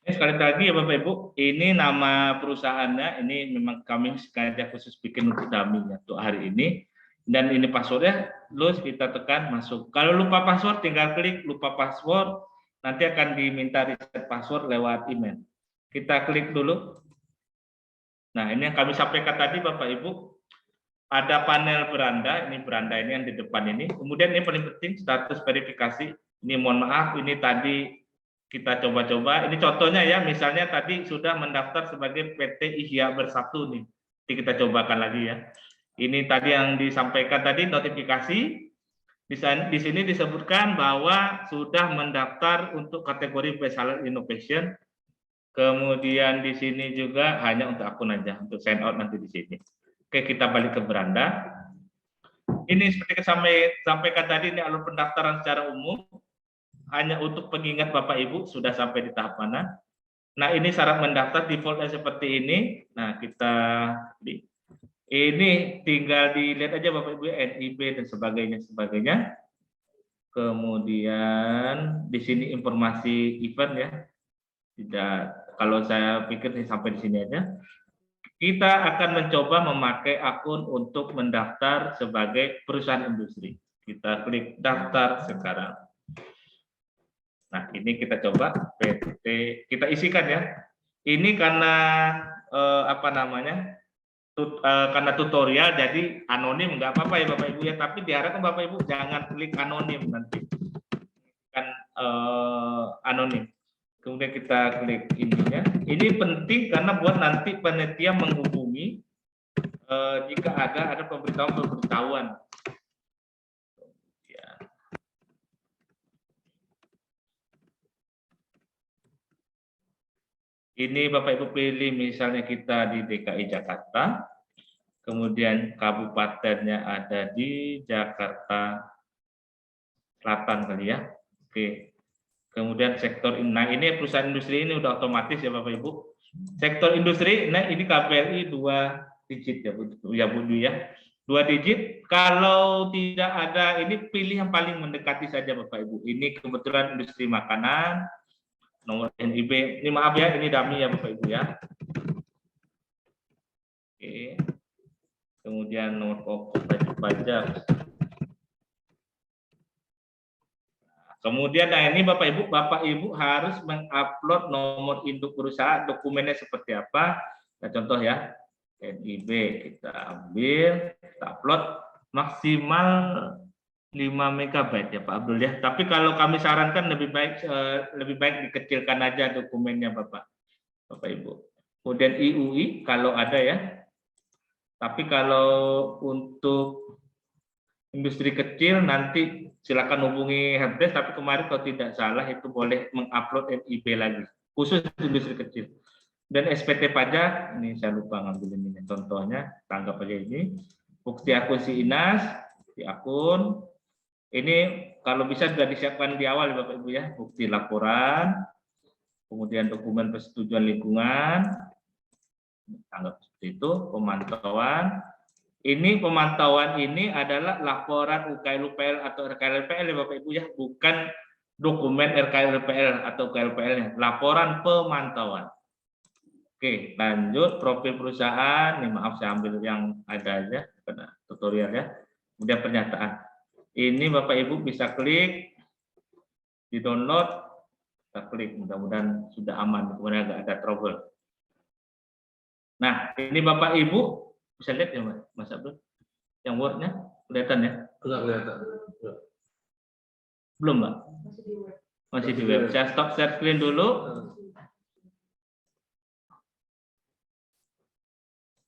Sekali lagi ya Bapak Ibu, ini nama perusahaannya, ini memang kami sengaja khusus bikin untuk dummy untuk hari ini. Dan ini passwordnya, terus kita tekan masuk. Kalau lupa password, tinggal klik lupa password, nanti akan diminta reset password lewat email. Kita klik dulu. Nah, ini yang kami sampaikan tadi Bapak Ibu, ada panel beranda, ini beranda ini yang di depan ini. Kemudian ini paling penting, status verifikasi. Ini mohon maaf, ini tadi kita coba-coba. Ini contohnya ya, misalnya tadi sudah mendaftar sebagai PT Ihya Bersatu nih. Nanti kita cobakan lagi ya. Ini tadi yang disampaikan tadi notifikasi. Di sini disebutkan bahwa sudah mendaftar untuk kategori Best Halal Innovation. Kemudian di sini juga hanya untuk akun aja, untuk sign out nanti di sini. Oke, kita balik ke beranda. Ini seperti kami sampaikan tadi, ini alur pendaftaran secara umum. Hanya untuk pengingat Bapak Ibu sudah sampai di tahap mana. Nah, ini syarat mendaftar defaultnya seperti ini. Nah, kita ini tinggal dilihat aja Bapak Ibu, NIB dan sebagainya. Kemudian di sini informasi event ya. Tidak, kalau saya pikir sampai di sini aja. Kita akan mencoba memakai akun untuk mendaftar sebagai perusahaan industri. Kita klik daftar sekarang. Nah, ini kita coba PT, kita isikan ya. Ini karena karena tutorial jadi anonim nggak apa-apa ya Bapak Ibu ya, tapi diharapkan Bapak Ibu jangan klik anonim nanti kan anonim. Kemudian kita klik ininya. Ini penting karena buat nanti panitia menghubungi jika ada pemberitahuan. Ini Bapak Ibu pilih misalnya kita di DKI Jakarta, kemudian kabupatennya ada di Jakarta Selatan kali ya. Oke. Kemudian sektor, nah ini perusahaan industri ini udah otomatis ya Bapak Ibu. Sektor industri, nah ini KPLI 2 digit ya Bu ya. 2 digit. Kalau tidak ada, ini pilih yang paling mendekati saja Bapak Ibu. Ini kebetulan industri makanan. Nomor NIB, ini maaf ya, ini dummy ya Bapak Ibu ya. Oke. Kemudian nomor pokok pajak. Kemudian, nah ini Bapak Ibu harus mengupload nomor induk perusahaan, dokumennya seperti apa. Nah, contoh ya, NIB kita ambil, kita upload maksimal 5 MB ya Pak Abdul ya. Tapi kalau kami sarankan lebih baik dikecilkan aja dokumennya Bapak Ibu. Kemudian IUI kalau ada ya. Tapi kalau untuk industri kecil nanti silakan hubungi helpdesk, tapi kemarin kalau tidak salah itu boleh mengupload NIB lagi. Khusus industri kecil. Dan SPT pajak, ini saya lupa ngambil ini contohnya, tanggap aja ini. Bukti akun si Inas, di akun. Ini kalau bisa sudah disiapkan di awal Bapak Ibu ya, bukti laporan, kemudian dokumen persetujuan lingkungan, anggap seperti itu, pemantauan. Ini pemantauan ini adalah laporan UKL-UPL atau RKL-LPL ya Bapak Ibu ya, bukan dokumen RKL-LPL atau UKL-LPL-nya, laporan pemantauan. Oke, lanjut profil perusahaan. Ini maaf saya ambil yang ada aja karena tutorial ya. Kemudian pernyataan. Ini Bapak Ibu bisa klik, di download, kita klik, mudah-mudahan sudah aman, kemudian agak ada trouble. Nah, ini Bapak Ibu bisa lihat ya Mas Abdul, yang Word-nya kelihatan ya? Enggak kelihatan. Belum Mbak? Masih di web. Saya stop share screen dulu.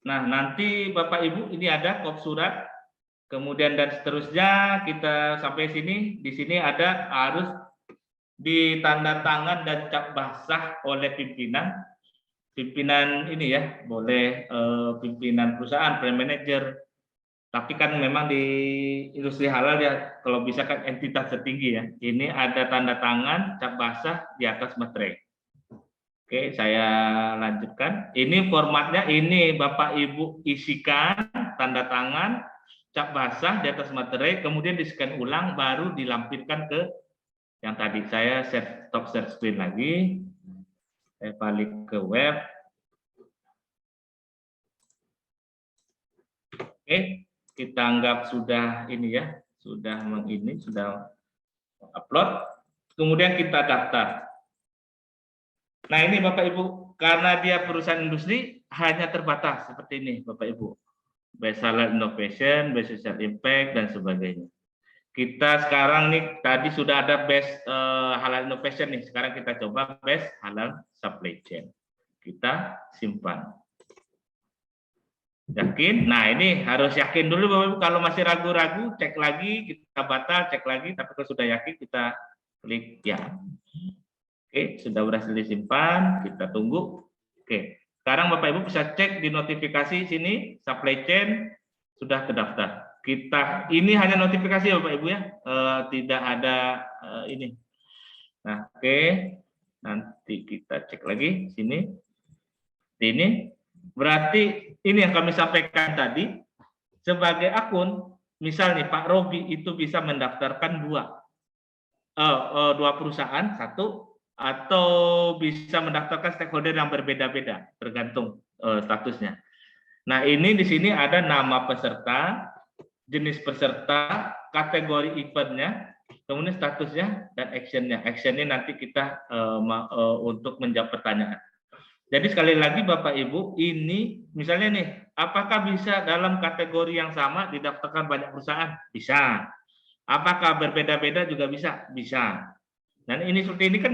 Nah, nanti Bapak Ibu ini ada kop surat. Kemudian dan seterusnya kita sampai sini. Di sini ada harus ditanda tangan dan cap basah oleh pimpinan ini ya, boleh pimpinan perusahaan, brand manager. Tapi kan memang di industri halal ya, kalau bisa kan entitas tertinggi ya. Ini ada tanda tangan cap basah di atas materai. Oke, saya lanjutkan. Ini formatnya, ini Bapak Ibu isikan tanda tangan cap basah di atas materai, kemudian di-scan ulang, baru dilampirkan ke yang tadi. Saya stop share screen lagi. Saya balik ke web. Oke, kita anggap sudah ini ya, sudah upload. Kemudian kita daftar. Nah ini Bapak Ibu, karena dia perusahaan industri hanya terbatas seperti ini Bapak Ibu. Best Halal Innovation, Best Social Impact, dan sebagainya. Kita sekarang nih, tadi sudah ada Best Halal Innovation nih, sekarang kita coba Best Halal Supply Chain. Kita simpan. Yakin? Nah ini harus yakin dulu Bapak Ibu, kalau masih ragu-ragu, cek lagi, kita batal, cek lagi, tapi kalau sudah yakin, kita klik ya. Oke, sudah berhasil disimpan, kita tunggu. Oke. Sekarang Bapak Ibu bisa cek di notifikasi sini, supply chain sudah terdaftar. Ini hanya notifikasi ya Bapak Ibu ya, tidak ada ini. Nah, oke. Nanti kita cek lagi sini. Ini berarti ini yang kami sampaikan tadi, sebagai akun, misalnya Pak Robi itu bisa mendaftarkan dua perusahaan, satu, atau bisa mendaftarkan stakeholder yang berbeda-beda, tergantung statusnya. Nah, ini di sini ada nama peserta, jenis peserta, kategori eventnya, kemudian statusnya, dan actionnya. Actionnya nanti kita untuk menjawab pertanyaan. Jadi sekali lagi Bapak Ibu, ini misalnya nih, apakah bisa dalam kategori yang sama didaftarkan banyak perusahaan? Bisa. Apakah berbeda-beda juga bisa? Bisa. Dan ini seperti ini kan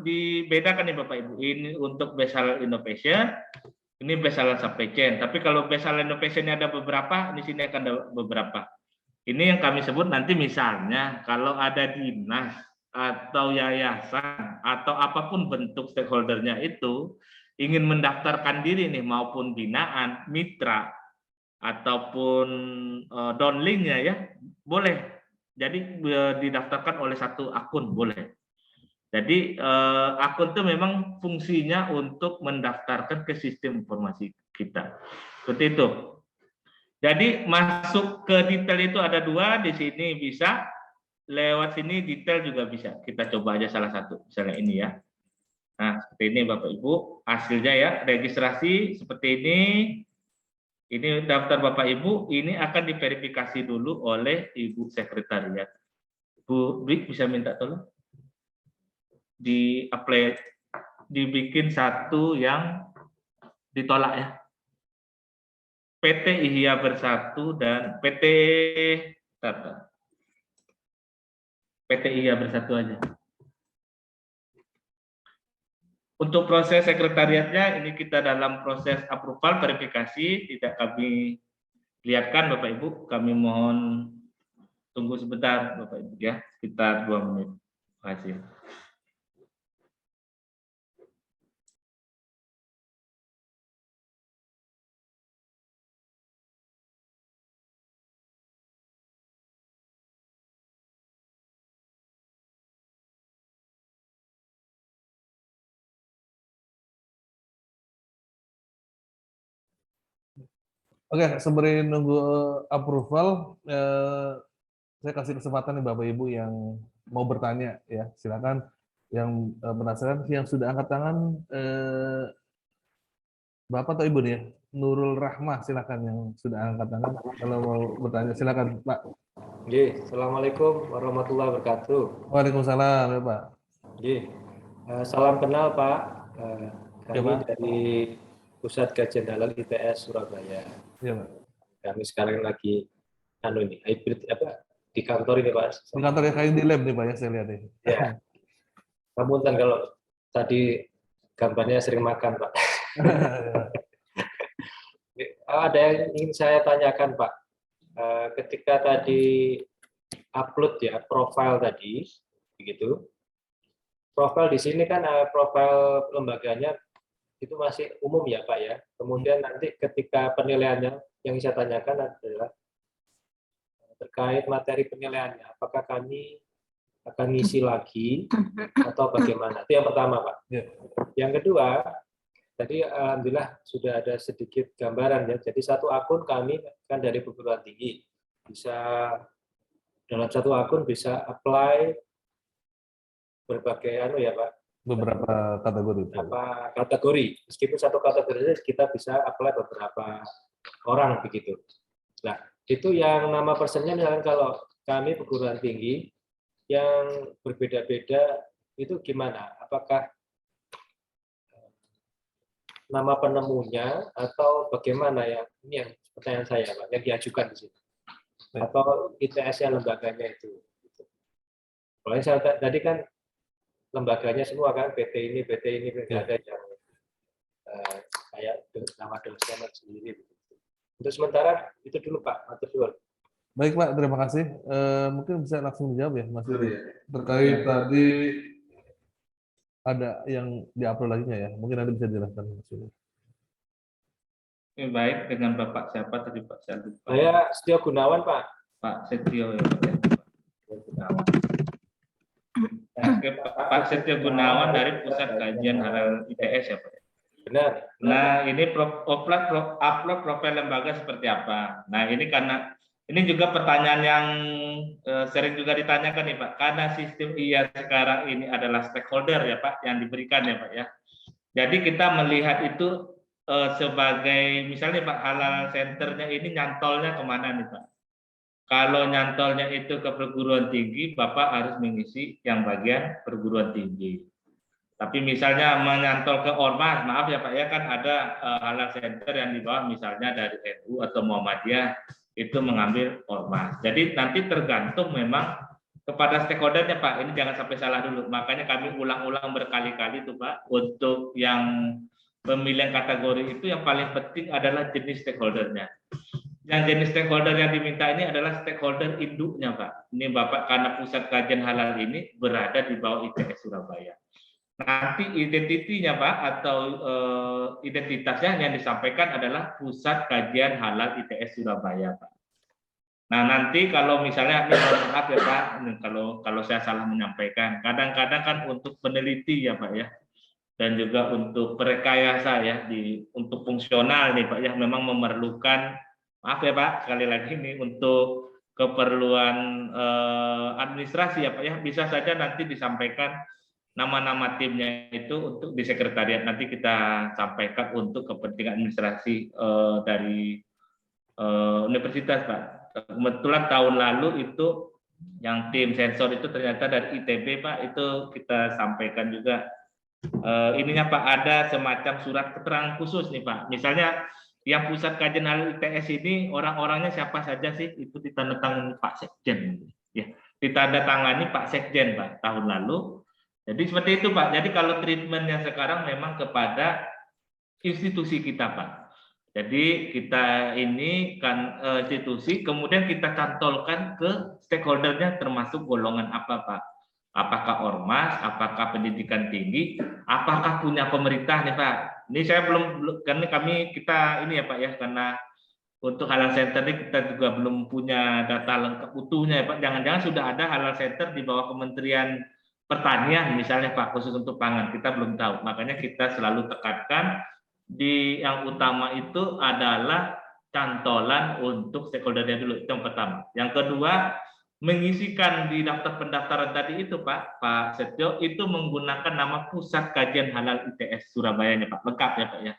dibedakan nih Bapak Ibu. Ini untuk best seller innovation, ini best seller supply chain. Tapi kalau best seller innovation ada beberapa, di sini akan ada beberapa. Ini yang kami sebut nanti misalnya kalau ada dinas atau yayasan atau apapun bentuk stakeholdernya itu ingin mendaftarkan diri nih maupun binaan, mitra ataupun downlinknya ya boleh. Jadi didaftarkan oleh satu akun boleh. Jadi akun itu memang fungsinya untuk mendaftarkan ke sistem informasi kita. Seperti itu. Jadi masuk ke detail itu ada dua, di sini bisa, lewat sini detail juga bisa. Kita coba aja salah satu, misalnya ini ya. Nah, seperti ini Bapak Ibu, hasilnya ya, registrasi seperti ini. Ini daftar Bapak Ibu, ini akan diverifikasi dulu oleh Ibu Sekretariat. Bu Dwi bisa minta tolong? Di-apply, dibikin satu yang ditolak ya. PT Ihya Bersatu dan PT Ihya Bersatu aja. Untuk proses sekretariatnya, ini kita dalam proses approval, verifikasi, tidak kami lihatkan Bapak Ibu, kami mohon tunggu sebentar Bapak Ibu ya, sekitar 2 menit. Terima kasih. Oke, sembari nunggu approval, saya kasih kesempatan nih Bapak Ibu yang mau bertanya ya, silakan yang penasaran, yang sudah angkat tangan Bapak atau Ibu nih ya, Nurul Rahmah, silakan yang sudah angkat tangan kalau mau bertanya, silakan Pak. Nggih, Assalamualaikum warahmatullahi wabarakatuh. Waalaikumsalam ya Pak. Nggih, salam kenal Pak. Kami Ya, Pak. dari Pusat Kajian Halal ITS Surabaya. Iya Pak. Kami sekarang lagi hybrid di kantor ini Pak. Di kantor ya, kayak di lab nih Pak ya, saya lihat nih. Ya. Kamu kalau tadi gambarnya sering makan Pak. Ada yang ingin saya tanyakan Pak. Ketika tadi upload ya profil tadi, begitu. Profil di sini kan profil lembaganya itu masih umum ya Pak ya. Kemudian nanti ketika penilaiannya yang saya tanyakan adalah terkait materi penilaiannya. Apakah kami akan ngisi lagi atau bagaimana? Itu yang pertama Pak. Ya. Yang kedua, tadi alhamdulillah sudah ada sedikit gambaran ya. Jadi satu akun kami kan dari perguruan tinggi bisa dalam satu akun bisa apply berbagai ya Pak. Beberapa kategori. Beberapa kategori. Meskipun satu kategori kita bisa apply beberapa orang begitu. Nah, itu yang nama personnya misalkan kalau kami perguruan tinggi yang berbeda-beda itu gimana? Apakah nama penemunya atau bagaimana ya? Ini yang pertanyaan saya Pak, yang diajukan di sini. Atau ITS-nya lembaganya itu. Kalau saya tadi kan lembaganya semua kan, PT ini, tidak ada yang kayak nama dosen sendiri. Untuk sementara itu dulu Pak, matur suwun. Baik Pak, terima kasih. Mungkin bisa langsung dijawab ya Mas Yuri. Terkait tadi ada yang diupload lagi nggak ya? Mungkin nanti bisa dijelaskan Mas Yuri. Baik, dengan Bapak siapa tadi Pak? Saya Setio Gunawan Pak. Pak Setio ya Pak. Gunawan. Pak Setio Gunawan dari Pusat Kajian Halal ITS ya Pak. Benar. Nah ini upload profil lembaga seperti apa? Nah ini karena ini juga pertanyaan yang sering juga ditanyakan nih Pak. Karena sistem IHA sekarang ini adalah stakeholder ya Pak yang diberikan ya Pak ya. Jadi kita melihat itu sebagai misalnya Pak halal centernya ini nyantolnya kemana nih Pak? Kalau nyantolnya itu ke perguruan tinggi, Bapak harus mengisi yang bagian perguruan tinggi. Tapi misalnya menyantol ke ormas, maaf ya Pak ya, kan ada halal center yang di bawah misalnya dari NU atau Muhammadiyah itu mengambil ormas. Jadi nanti tergantung memang kepada stakeholdernya Pak. Ini jangan sampai salah dulu. Makanya kami ulang-ulang berkali-kali tuh Pak, untuk yang pemilihan kategori itu yang paling penting adalah jenis stakeholdernya. Yang jenis stakeholder yang diminta ini adalah stakeholder induknya Pak. Ini Bapak, karena pusat kajian halal ini berada di bawah ITS Surabaya. Nanti identitinya Pak, atau identitasnya yang disampaikan adalah Pusat Kajian Halal ITS Surabaya Pak. Nah nanti kalau misalnya, ini maaf ya Pak, kalau saya salah menyampaikan, kadang-kadang kan untuk peneliti ya Pak ya, dan juga untuk perekayasa ya, untuk fungsional nih Pak ya, memang memerlukan, maaf ya Pak, sekali lagi nih, untuk keperluan administrasi ya Pak ya, bisa saja nanti disampaikan nama-nama timnya itu untuk di sekretariat, nanti kita sampaikan untuk kepentingan administrasi dari universitas Pak. Kebetulan tahun lalu itu yang tim sensor itu ternyata dari ITB Pak, itu kita sampaikan juga ininya Pak, ada semacam surat keterangan khusus nih Pak. Misalnya yang pusat kajian halal ITS ini orang-orangnya siapa saja sih, itu ditandatangani Pak Sekjen ya, ditandatangani Pak Sekjen Pak tahun lalu. Jadi seperti itu Pak. Jadi kalau treatmentnya sekarang memang kepada institusi kita Pak. Jadi kita ini kan institusi, kemudian kita cantolkan ke stakeholdernya termasuk golongan apa Pak. Apakah ormas, apakah pendidikan tinggi, apakah punya pemerintah nih Pak. Ini saya belum, karena kita ini ya Pak ya, karena untuk halal center ini kita juga belum punya data lengkap utuhnya ya Pak. Jangan-jangan sudah ada halal center di bawah Kementerian Pertanian misalnya Pak, khusus untuk pangan, kita belum tahu. Makanya kita selalu tekankan di yang utama itu adalah cantolan untuk stakeholdernya dulu, itu yang pertama. Yang kedua, mengisikan di daftar pendaftaran tadi itu Pak Setio, itu menggunakan nama Pusat Kajian Halal ITS Surabaya Pak, lengkap ya Pak ya.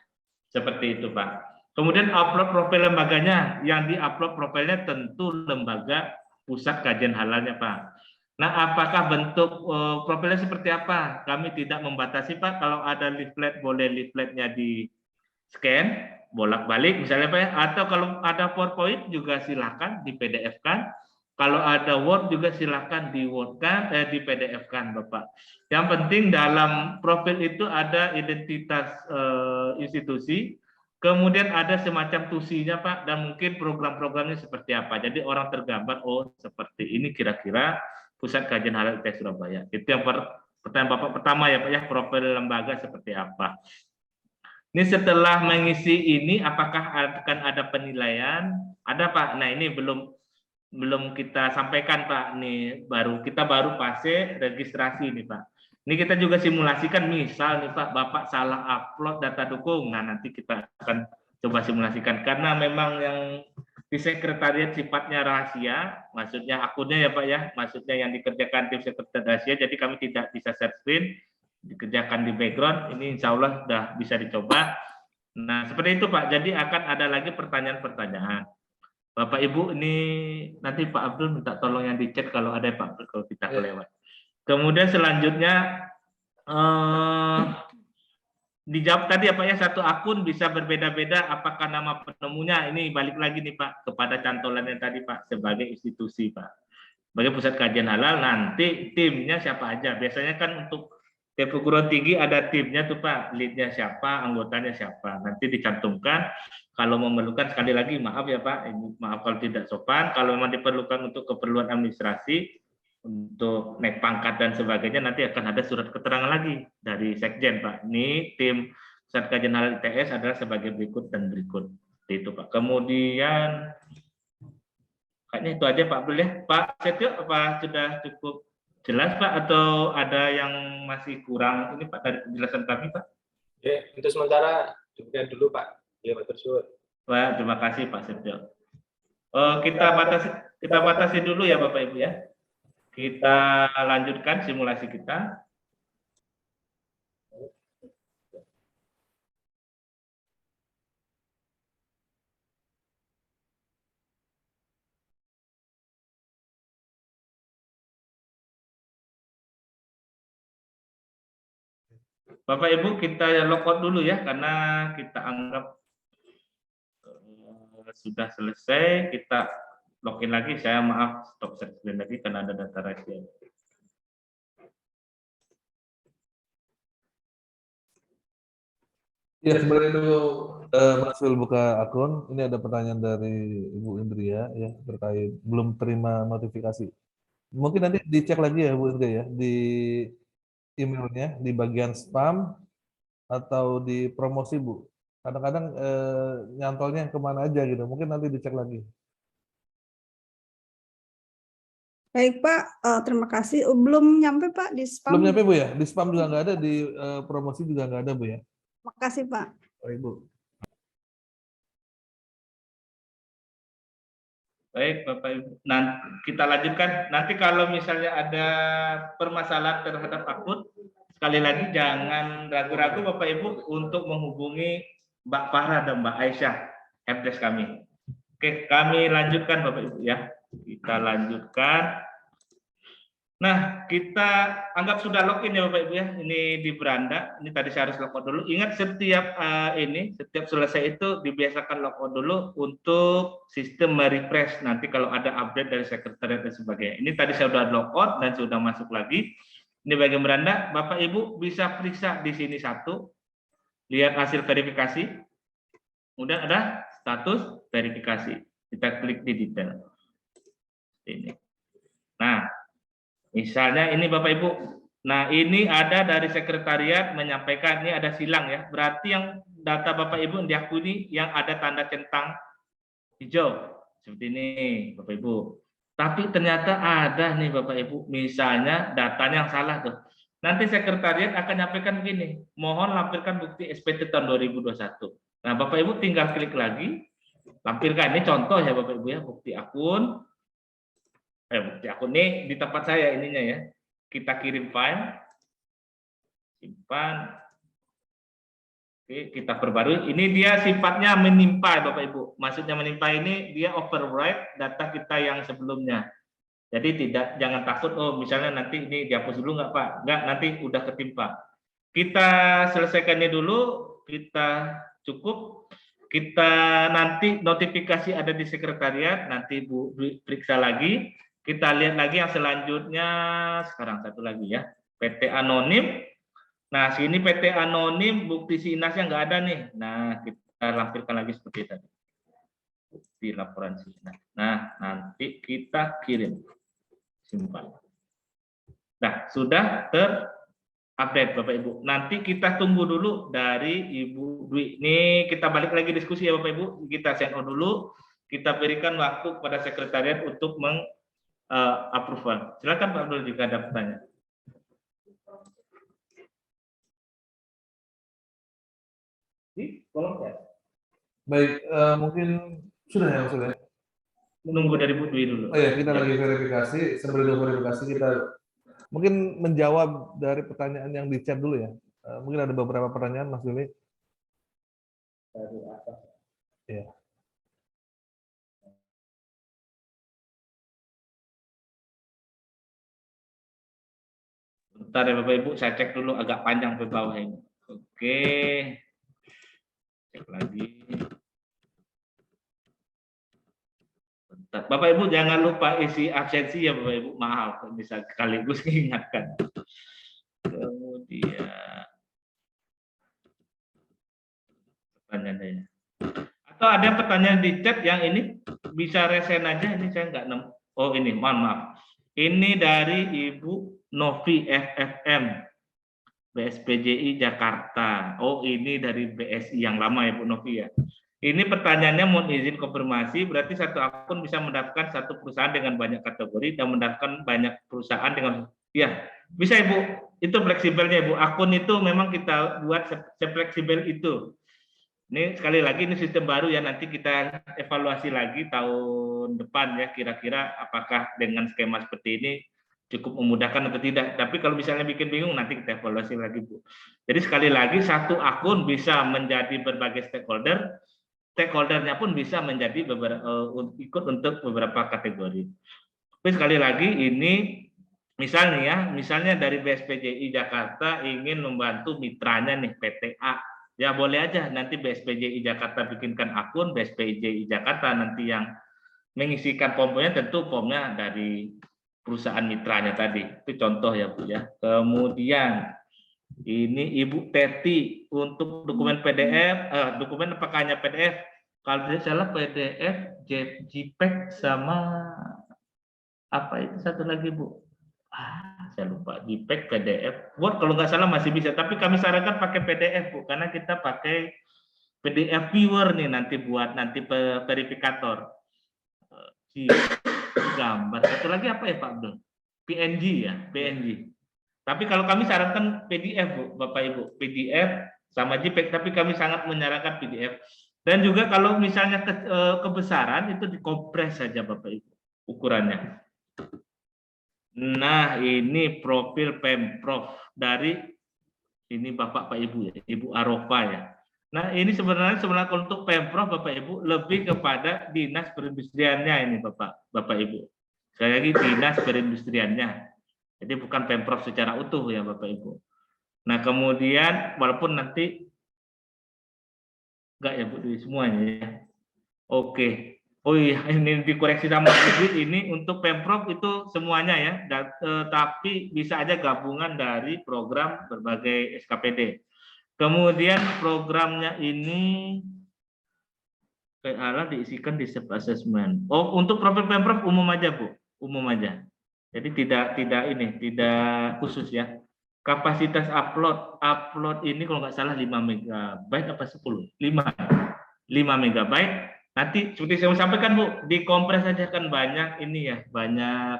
Seperti itu Pak. Kemudian upload profil lembaganya, yang di-upload profilnya tentu lembaga Pusat Kajian Halalnya Pak. Nah, apakah bentuk profilnya seperti apa? Kami tidak membatasi Pak. Kalau ada leaflet, boleh leafletnya di scan bolak-balik misalnya Pak ya. Atau kalau ada PowerPoint juga silakan di PDF-kan. Kalau ada Word juga silakan di Word-kan, di PDF-kan Bapak. Yang penting dalam profil itu ada identitas institusi, kemudian ada semacam tusinya Pak, dan mungkin program-programnya seperti apa. Jadi orang tergambar, oh seperti ini kira-kira Pusat Kajian Halal ITS Surabaya. Itu yang pertanyaan Bapak pertama ya Pak ya, profil lembaga seperti apa. Ini setelah mengisi ini, apakah akan ada penilaian? Ada Pak. Nah ini belum kita sampaikan Pak. Nih kita baru fase registrasi nih Pak. Ini kita juga simulasikan, misal nih Pak, Bapak salah upload data dukung. Nah nanti kita akan coba simulasikan, karena memang yang di sekretariat sifatnya rahasia, maksudnya akunnya ya Pak ya, maksudnya yang dikerjakan tim sekretariat rahasia, jadi kami tidak bisa share screen, dikerjakan di background. Ini insya Allah sudah bisa dicoba. Nah seperti itu Pak, jadi akan ada lagi pertanyaan-pertanyaan. Bapak Ibu, ini nanti Pak Abdul minta tolong yang di chat kalau ada Pak Abdul, kalau kita kelewat. Kemudian selanjutnya dijawab tadi ya Pak ya, satu akun bisa berbeda-beda, apakah nama penemunya, ini balik lagi nih Pak kepada cantolannya tadi Pak, sebagai institusi Pak, sebagai pusat kajian halal. Nanti timnya siapa aja, biasanya kan untuk perguruan tinggi ada timnya tuh Pak, leadnya siapa, anggotanya siapa, nanti dicantumkan. Kalau memerlukan, sekali lagi maaf ya Pak, maaf kalau tidak sopan, kalau memang diperlukan untuk keperluan administrasi, untuk naik pangkat dan sebagainya, nanti akan ada surat keterangan lagi dari Sekjen Pak. Ini tim Pusat Kajian Halal ITS adalah sebagai berikut dan berikut. Itu Pak. Kemudian kayaknya itu aja Pak Abdul ya. Pak Setio, apa sudah cukup jelas Pak, atau ada yang masih kurang ini Pak dari penjelasan kami Pak? Ya, untuk sementara demikian dulu Pak. Ya, Pak Tersuwun. Pak, terima kasih Pak Setio. Kita batasi dulu ya Bapak Ibu ya. Kita lanjutkan simulasi kita. Bapak Ibu kita logout dulu ya, karena kita anggap sudah selesai. Kita login lagi. Saya maaf stop share screen lagi karena ada data rahasia. Ya, sebelum itu Mas Wil buka akun, ini ada pertanyaan dari Ibu Indria ya terkait belum terima notifikasi. Mungkin nanti dicek lagi ya Bu Indria ya di emailnya di bagian spam atau di promosi Bu. Kadang-kadang nyantolnya kemana aja gitu. Mungkin nanti dicek lagi. Baik Pak, terima kasih. Belum nyampe Pak di spam. Belum nyampe Bu ya? Di spam juga nggak ada, di promosi juga nggak ada Bu ya? Makasih Pak. Baik Bu. Baik Bapak Ibu, nanti kita lanjutkan. Nanti kalau misalnya ada permasalahan terhadap akun, sekali lagi jangan ragu-ragu Bapak Ibu untuk menghubungi Mbak Farah dan Mbak Aisyah, helpdesk kami. Oke, kami lanjutkan Bapak Ibu ya. Kita lanjutkan. Nah, kita anggap sudah login ya Bapak Ibu ya. Ini di beranda. Ini tadi saya harus logout dulu. Ingat setiap setiap selesai itu dibiasakan logout dulu untuk sistem merefresh. Nanti kalau ada update dari sekretariat dan sebagainya. Ini tadi saya sudah logout dan sudah masuk lagi. Ini bagian beranda. Bapak Ibu bisa periksa di sini satu. Lihat hasil verifikasi. Kemudian ada status verifikasi. Kita klik di detail. Ini. Nah, misalnya ini Bapak Ibu, nah ini ada dari sekretariat menyampaikan, ini ada silang ya, berarti yang data Bapak Ibu yang diakui yang ada tanda centang hijau, seperti ini Bapak Ibu. Tapi ternyata ada nih Bapak Ibu, misalnya datanya yang salah tuh. Nanti sekretariat akan nyampaikan begini, mohon lampirkan bukti SPT tahun 2021. Nah Bapak Ibu tinggal klik lagi, lampirkan, ini contoh ya Bapak Ibu ya, bukti akun ini di tempat saya ininya ya. Kita kirim file, simpan. Oke, kita perbarui. Ini dia sifatnya menimpa Bapak Ibu. Maksudnya menimpa ini dia overwrite data kita yang sebelumnya. Jadi jangan takut misalnya nanti ini dihapus dulu nggak Pak? Nggak, nanti udah ketimpa. Kita selesaikannya dulu, kita cukup. Kita nanti notifikasi ada di sekretariat, nanti Bu periksa lagi. Kita lihat lagi yang selanjutnya, sekarang satu lagi ya, PT Anonim. Nah, sini PT Anonim, bukti sinasnya nggak ada nih. Nah, kita lampirkan lagi seperti tadi. Bukti laporan sinas. Nah, nanti kita kirim. Simpan. Nah, sudah terupdate Bapak Ibu. Nanti kita tunggu dulu dari Ibu Dwi. Ini kita balik lagi diskusi ya Bapak Ibu. Kita send dulu. Kita berikan waktu kepada sekretariat untuk approval. Silakan Pak Abdul jika ada pertanyaan. Di kolom chat. Baik, mungkin sudah ya Mas Wil ya? Menunggu dari Bu Dwi dulu. Oh ya, kita lagi verifikasi. Sebelum verifikasi kita mungkin menjawab dari pertanyaan yang di chat dulu ya. Mungkin ada beberapa pertanyaan Mas Wil. Dari atas. Ya. Bentar ya Bapak Ibu, saya cek dulu agak panjang ke bawah ini. Oke. Cek lagi. Bentar. Bapak Ibu jangan lupa isi absensi ya Bapak Ibu. Maaf, bisa sekaligus mengingatkan. Kemudian pertanyaannya. Atau ada pertanyaan di chat yang ini bisa resen aja, ini saya nggak nemu. Oh ini, mohon maaf. Ini dari Ibu Novi FFM BSPJI Jakarta. Oh ini dari BSI yang lama ya Bu Novi ya. Ini pertanyaannya mohon izin konfirmasi, berarti satu akun bisa mendapatkan satu perusahaan dengan banyak kategori dan mendapatkan banyak perusahaan dengan ya bisa Ibu. Itu fleksibelnya Ibu. Akun itu memang kita buat sefleksibel itu. Ini sekali lagi ini sistem baru ya, nanti kita evaluasi lagi tahun depan ya, kira-kira apakah dengan skema seperti ini cukup memudahkan atau tidak. Tapi kalau misalnya bikin bingung nanti kita evaluasi lagi Bu. Jadi sekali lagi satu akun bisa menjadi berbagai stakeholder, stakeholdernya pun bisa menjadi ikut untuk beberapa kategori. Tapi sekali lagi ini misalnya dari BSPJI Jakarta ingin membantu mitranya nih PTA, ya boleh aja nanti BSPJI Jakarta bikinkan akun, BSPJI Jakarta nanti yang mengisikan formnya, tentu formnya dari perusahaan mitranya tadi. Itu contoh ya Bu ya. Kemudian ini Ibu Teti untuk dokumen PDF, dokumen apakah hanya PDF? Kalau tidak salah PDF, JPEG sama apa itu satu lagi Bu? Saya lupa. JPEG, PDF, Word kalau nggak salah masih bisa. Tapi kami sarankan pakai PDF Bu, karena kita pakai PDF viewer nih nanti buat nanti verifikator. Gambar. Satu lagi apa ya Pak Abdul? PNG ya, PNG. Tapi kalau kami sarankan PDF Bu, Bapak Ibu, PDF sama JPEG. Tapi kami sangat menyarankan PDF. Dan juga kalau misalnya kebesaran itu dikompres saja Bapak Ibu ukurannya. Nah, ini profil Pemprov dari ini Bapak Pak Ibu ya, Ibu Arofa ya. Nah, ini sebenarnya untuk Pemprov Bapak Ibu lebih kepada dinas perindustriannya ini Bapak Ibu. Sekali lagi dinas perindustriannya. Jadi bukan Pemprov secara utuh ya Bapak Ibu. Nah, kemudian walaupun nanti enggak ya Bu semuanya ya. Oke. Oh iya, ini dikoreksi sama Ibu, ini untuk Pemprov itu semuanya ya, tapi bisa aja gabungan dari program berbagai SKPD. Kemudian programnya ini diisikan di self assessment. Oh, untuk profil Pemprov umum aja Bu, umum aja. Jadi tidak tidak khusus ya. Kapasitas upload ini kalau nggak salah 5 MB apa 10? 5 MB. Nanti seperti saya sampaikan Bu, dikompres saja kan banyak ini ya, banyak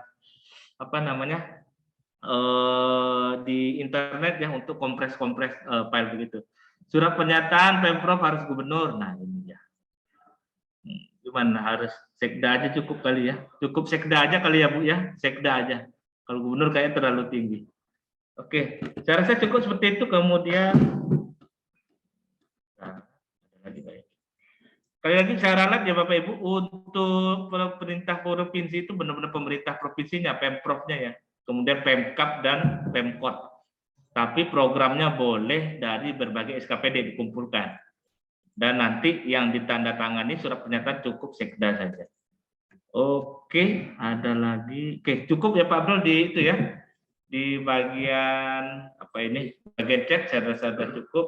apa namanya di internet ya untuk kompres file begitu. Surat pernyataan Pemprov harus gubernur. Nah ini ya. Gimana harus sekda aja cukup kali ya? Cukup sekda aja kali ya Bu ya, sekda aja. Kalau gubernur kayaknya terlalu tinggi. Oke, saya rasa cukup seperti itu. Kemudian sekali lagi saya ralat ya Bapak Ibu, untuk pemerintah provinsi itu benar-benar pemerintah provinsinya, Pemprovnya ya. Kemudian Pemkab dan Pemkot. Tapi programnya boleh dari berbagai SKPD dikumpulkan. Dan nanti yang ditandatangani surat pernyataan cukup sekda saja. Oke, ada lagi. Oke, cukup ya Pak Abdul di itu ya. Di bagian apa ini? Bagian chat saya rasa sudah cukup.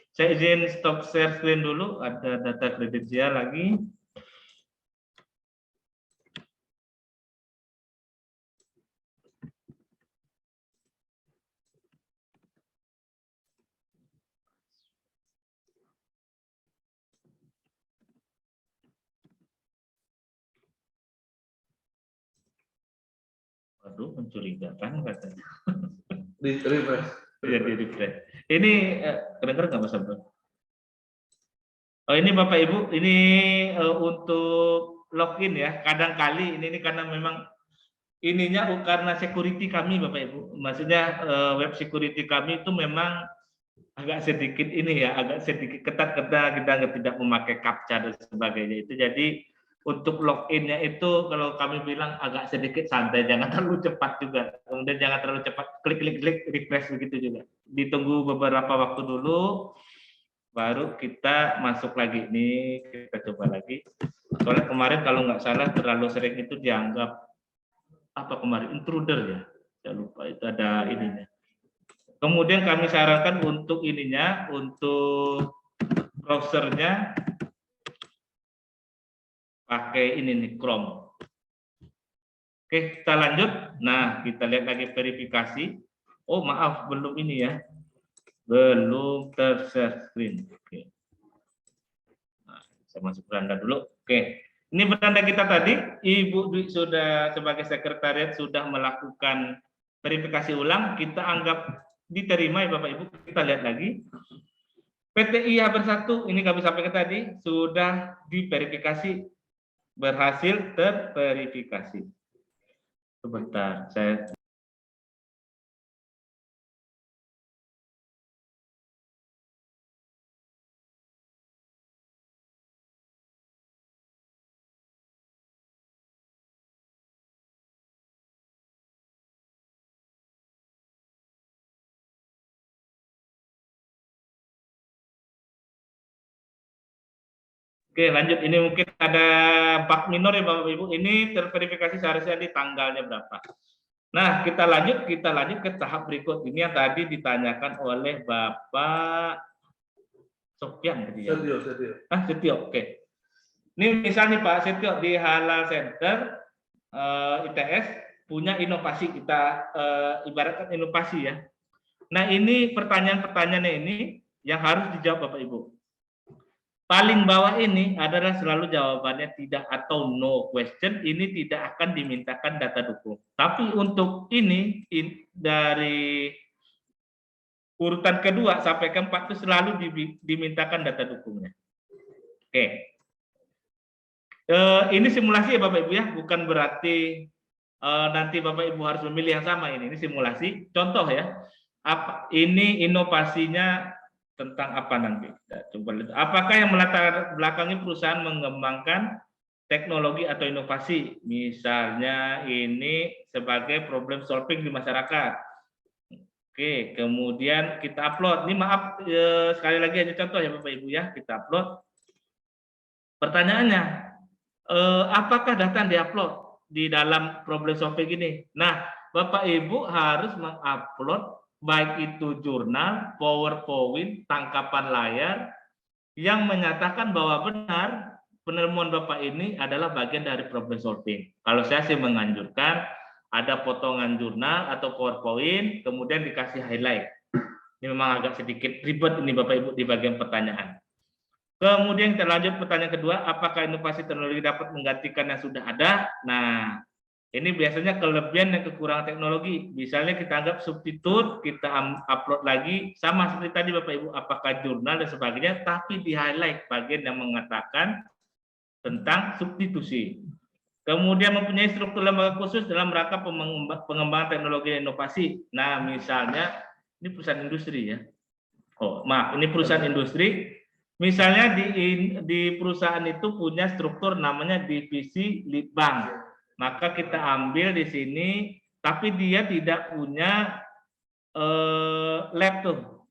Saya izin stop share screen dulu, ada data kredensial lagi. Waduh, mencurigakan katanya. Di refresh. Ya, di refresh. Ini kedengeran nggak Mas Abdul? Oh ini Bapak Ibu, ini untuk login ya. Kadang kali ini karena memang ininya karena security kami Bapak Ibu. Maksudnya web security kami itu memang agak sedikit ini ya, agak sedikit ketat-ketat, kita tidak memakai captcha dan sebagainya itu. Jadi untuk loginnya itu kalau kami bilang agak sedikit santai, jangan terlalu cepat juga. Kemudian jangan terlalu cepat klik refresh begitu juga. Ditunggu beberapa waktu dulu, baru kita masuk lagi. Nih kita coba lagi. Soalnya kemarin kalau nggak salah terlalu sering itu dianggap apa kemarin intruder ya. Saya lupa itu ada ininya. Kemudian kami sarankan untuk ininya, untuk browsernya pakai ini nih Chrome. Oke, kita lanjut. Nah, kita lihat lagi verifikasi. Oh, maaf, belum ini ya. Belum ter-share screen. Oke. Nah, saya masuk beranda dulu. Oke. Ini beranda kita tadi, Ibu Dwi sudah sebagai sekretariat sudah melakukan verifikasi ulang. Kita anggap diterima ya Bapak Ibu. Kita lihat lagi. PTI Bersatu, ini kami sampaikan tadi, sudah diverifikasi, berhasil terverifikasi. Sebentar, saya Oke, lanjut. Ini mungkin ada bug minor ya Bapak Ibu. Ini terverifikasi seharusnya di tanggalnya berapa. Nah, kita lanjut ke tahap berikut. Ini yang tadi ditanyakan oleh Bapak Sofyan tadi ya. Setio. Oke. Ini misalnya Pak Setio di Halal Center ITS punya inovasi, kita ibaratkan inovasi ya. Nah, ini pertanyaan-pertanyaannya ini yang harus dijawab Bapak Ibu. Paling bawah ini adalah selalu jawabannya tidak atau no question. Ini tidak akan dimintakan data dukung. Tapi untuk ini dari urutan kedua sampai keempat itu selalu dimintakan data dukungnya. Oke. Ini simulasi ya Bapak Ibu ya, bukan berarti nanti Bapak Ibu harus memilih yang sama ini. Ini simulasi. Contoh ya. Ini inovasinya tentang apa nanti? Coba lihat. Apakah yang melatar belakangi perusahaan mengembangkan teknologi atau inovasi? Misalnya ini sebagai problem solving di masyarakat. Oke, kemudian kita upload. Ini maaf sekali lagi hanya contoh ya Bapak Ibu ya, kita upload. Pertanyaannya, apakah data yang diupload di dalam problem solving ini? Nah, Bapak Ibu harus mengupload baik itu jurnal, PowerPoint, tangkapan layar yang menyatakan bahwa benar penemuan Bapak ini adalah bagian dari problem solving. Kalau saya sih menganjurkan ada potongan jurnal atau PowerPoint, kemudian dikasih highlight. Ini memang agak sedikit ribet ini Bapak Ibu di bagian pertanyaan. Kemudian kita lanjut pertanyaan kedua, apakah inovasi teknologi dapat menggantikan yang sudah ada? Nah, ini biasanya kelebihan dan kekurangan teknologi. Misalnya kita anggap substitut, kita upload lagi, sama seperti tadi Bapak Ibu, apakah jurnal dan sebagainya, tapi di highlight bagian yang mengatakan tentang substitusi. Kemudian mempunyai struktur lembaga khusus dalam rangka pengembangan teknologi dan inovasi. Nah, misalnya, ini perusahaan industri ya. Oh, maaf, ini perusahaan industri. Misalnya di perusahaan itu punya struktur namanya divisi litbang. Maka kita ambil di sini, tapi dia tidak punya lab tuh.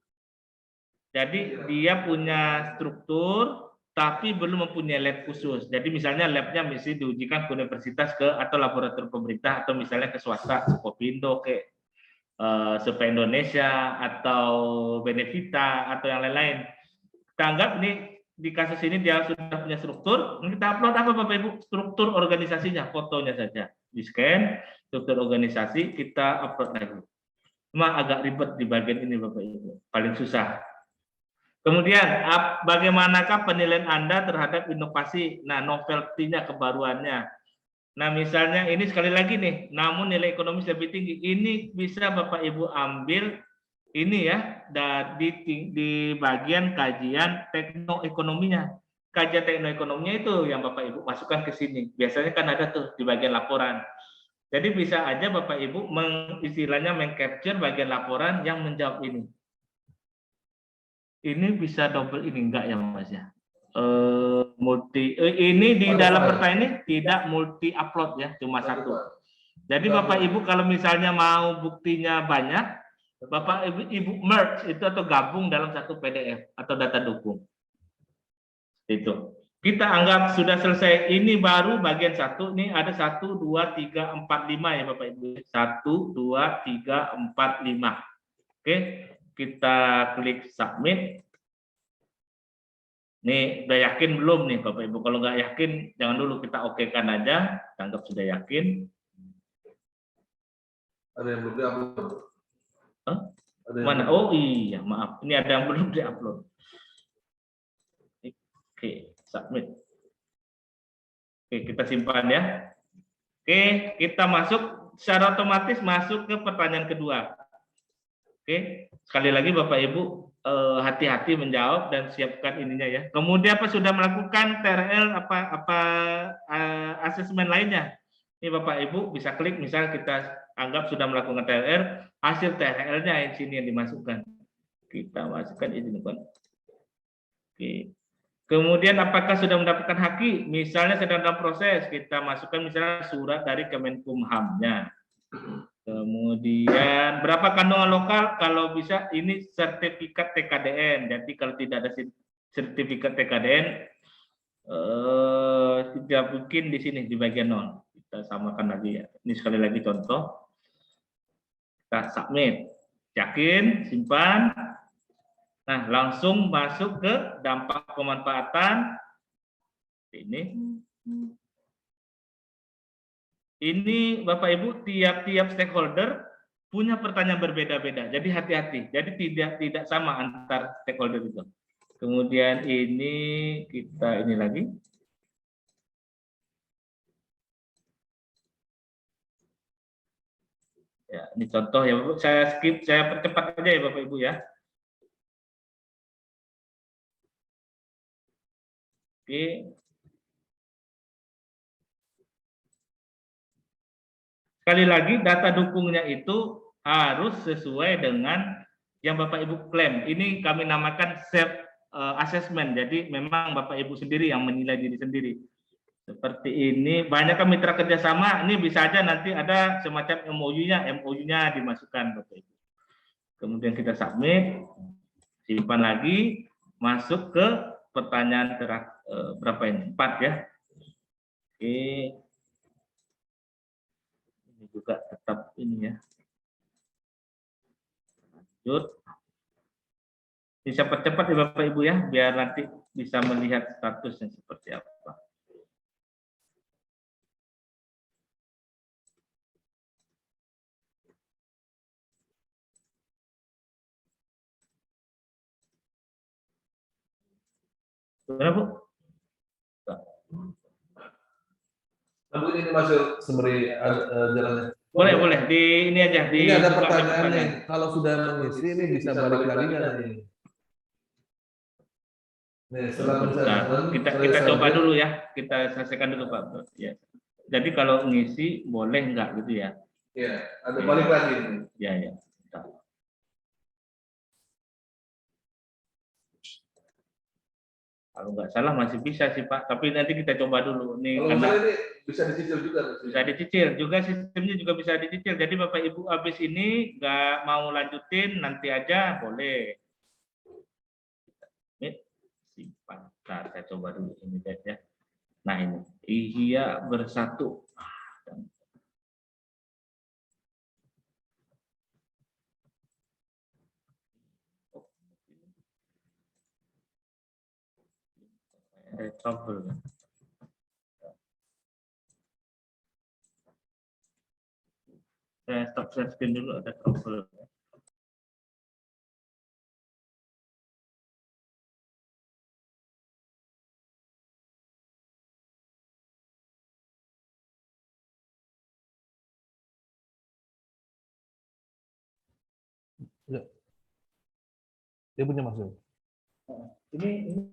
Jadi dia punya struktur, tapi belum mempunyai lab khusus. Jadi misalnya labnya mesti diujikan ke universitas atau laboratorium pemerintah, atau misalnya ke swasta, Kopindo, ke SEPA Indonesia, atau Benefita, atau yang lain-lain. Kita anggap ini di kasus ini dia sudah punya struktur, kita upload apa Bapak Ibu? Struktur organisasinya, fotonya saja. Di scan, struktur organisasi, kita upload lagi. Cuma agak ribet di bagian ini Bapak Ibu, paling susah. Kemudian, bagaimanakah penilaian Anda terhadap inovasi? Nah, novelty-nya, kebaruannya. Nah, misalnya ini sekali lagi nih, namun nilai ekonomis lebih tinggi. Ini bisa Bapak Ibu ambil ini ya, di bagian kajian teknoekonominya. Kajian teknoekonominya itu yang Bapak Ibu masukkan ke sini. Biasanya kan ada tuh di bagian laporan. Jadi bisa aja Bapak Ibu istilahnya meng-capture bagian laporan yang menjawab ini. Ini bisa double ini enggak ya Mas ya? Ini di dalam pertanyaan ini tidak multi upload ya, cuma satu. Jadi Bapak Ibu kalau misalnya mau buktinya banyak, Bapak Ibu merge itu atau gabung dalam satu PDF atau data dukung. Itu. Kita anggap sudah selesai. Ini baru bagian satu. Ini ada 1, 2, 3, 4, 5 ya Bapak Ibu. 1, 2, 3, 4, 5. Oke, kita klik submit. Nih, udah yakin belum nih Bapak Ibu? Kalau nggak yakin, jangan dulu, kita okekan aja. Anggap sudah yakin. Ada yang belum diupload. Mana? Oh iya, maaf. Ini ada yang belum diupload. Oke, submit. Oke, kita simpan ya. Oke, kita masuk secara otomatis masuk ke pertanyaan kedua. Oke, sekali lagi Bapak Ibu hati-hati menjawab dan siapkan ininya ya. Kemudian apa sudah melakukan TRL asesmen lainnya? Ini Bapak Ibu bisa klik, misal kita anggap sudah melakukan TRL, hasil TRL-nya yang sini yang dimasukkan. Kita masukkan ini kan. Oke. Kemudian apakah sudah mendapatkan haki? Misalnya sedang dalam proses, kita masukkan misalnya surat dari Kemenkumham-nya. Kemudian berapa kandungan lokal? Kalau bisa ini sertifikat TKDN. Jadi kalau tidak ada sertifikat TKDN, tidak mungkin di sini di bagian nol. Kita samakan lagi ya. Ini sekali lagi contoh. Kita submit. Yakin, simpan. Nah, langsung masuk ke dampak pemanfaatan. Ini Bapak Ibu, tiap-tiap stakeholder punya pertanyaan berbeda-beda. Jadi hati-hati. Jadi tidak sama antar stakeholder itu. Kemudian ini kita ini lagi. Ya, ini contoh ya Bapak. Saya skip, saya percepat aja ya Bapak Ibu ya. Oke. Sekali lagi data dukungnya itu harus sesuai dengan yang Bapak Ibu klaim. Ini kami namakan self assessment. Jadi memang Bapak Ibu sendiri yang menilai diri sendiri. Seperti ini, banyak mitra kerjasama, ini bisa aja nanti ada semacam MOU-nya dimasukkan Bapak Ibu. Kemudian kita submit, simpan lagi, masuk ke pertanyaan berapa ini? 4 ya. Oke. Ini juga tetap ini ya. Lanjut. Bisa percepat ya Bapak Ibu ya, biar nanti bisa melihat statusnya seperti apa. Gimana Bu? Nah, ini masuk summary jalannya. Boleh di ini aja di. Ini ada pertanyaan nih. Kalau sudah mengisi ini bisa balik lagi nggak nih? Nih, setelah kita coba dulu ya. Kita selesaikan dulu Pak. Ya. Jadi kalau ngisi boleh nggak gitu ya? Iya, ada balik lagi. Ya ya. Kalau nggak salah masih bisa sih Pak, tapi nanti kita coba dulu nih. Kalau karena ini bisa dicicil juga. Bisa dicicil juga, sistemnya juga bisa dicicil. Jadi Bapak Ibu habis ini nggak mau lanjutin nanti aja boleh. Ini simpan. Nah, saya coba dulu ini ya. Nah ini Ihya Bersatu. Ada trouble. Saya stop share screen dulu, ada trouble. Ya. Dia punya masuk. Ini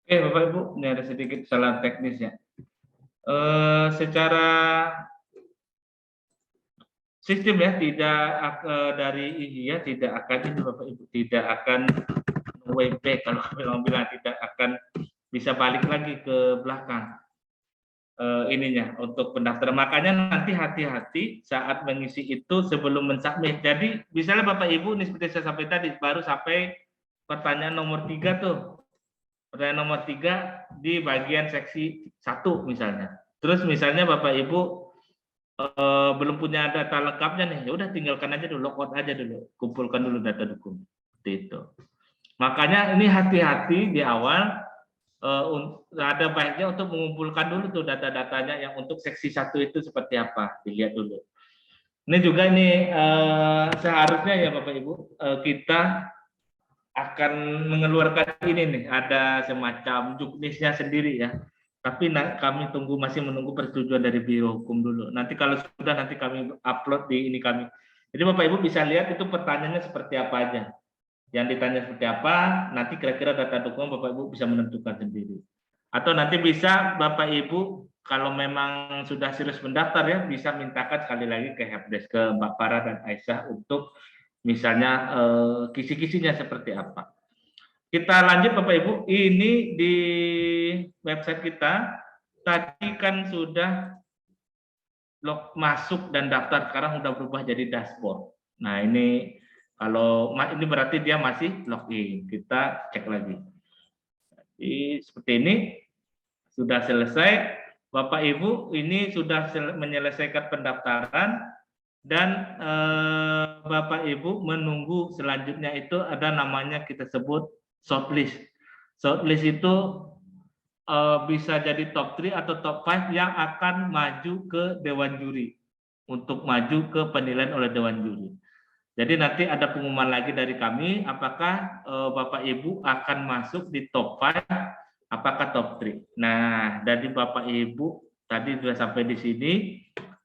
Oke Bapak Ibu, ini ada sedikit salah teknis ya. Secara sistem ya dari Ihya tidak akan ini Bapak Ibu tidak akan way back, kalau kami bilang tidak akan bisa balik lagi ke belakang ininya untuk pendaftaran. Makanya nanti hati-hati saat mengisi itu sebelum mensubmit. Jadi misalnya Bapak Ibu ini seperti saya sampaikan tadi baru sampai pertanyaan nomor 3 tuh. Pertanyaan nomor 3 di bagian seksi 1 misalnya. Terus misalnya Bapak Ibu belum punya data lengkapnya nih, ya udah tinggalkan aja dulu, logout aja dulu, kumpulkan dulu data dukung. Seperti itu. Makanya ini hati-hati di awal, ada baiknya untuk mengumpulkan dulu tuh data-datanya yang untuk seksi 1 itu seperti apa, dilihat dulu. Ini juga nih seharusnya ya Bapak Ibu, kita akan mengeluarkan ini nih, ada semacam juknisnya sendiri ya. Tapi kami masih menunggu persetujuan dari Biro Hukum dulu. Nanti kalau sudah, nanti kami upload di ini kami. Jadi Bapak Ibu bisa lihat itu pertanyaannya seperti apa aja. Yang ditanya seperti apa, nanti kira-kira data dokumen Bapak Ibu bisa menentukan sendiri. Atau nanti bisa Bapak Ibu kalau memang sudah serius mendaftar ya, bisa mintakan sekali lagi ke helpdesk, ke Mbak Farah dan Aisyah untuk misalnya kisi-kisinya seperti apa. Kita lanjut Bapak Ibu, ini di website kita tadi kan sudah masuk dan daftar, sekarang sudah berubah jadi dashboard. Nah ini kalau ini berarti dia masih login, kita cek lagi. Jadi, seperti ini sudah selesai, Bapak Ibu ini sudah menyelesaikan pendaftaran dan Bapak Ibu menunggu selanjutnya itu ada namanya kita sebut shortlist. Shortlist itu bisa jadi top 3 atau top 5 yang akan maju ke Dewan Juri untuk maju ke penilaian oleh Dewan Juri. Jadi nanti ada pengumuman lagi dari kami apakah Bapak Ibu akan masuk di top 5, apakah top 3. Nah, dari Bapak Ibu tadi sudah sampai di sini.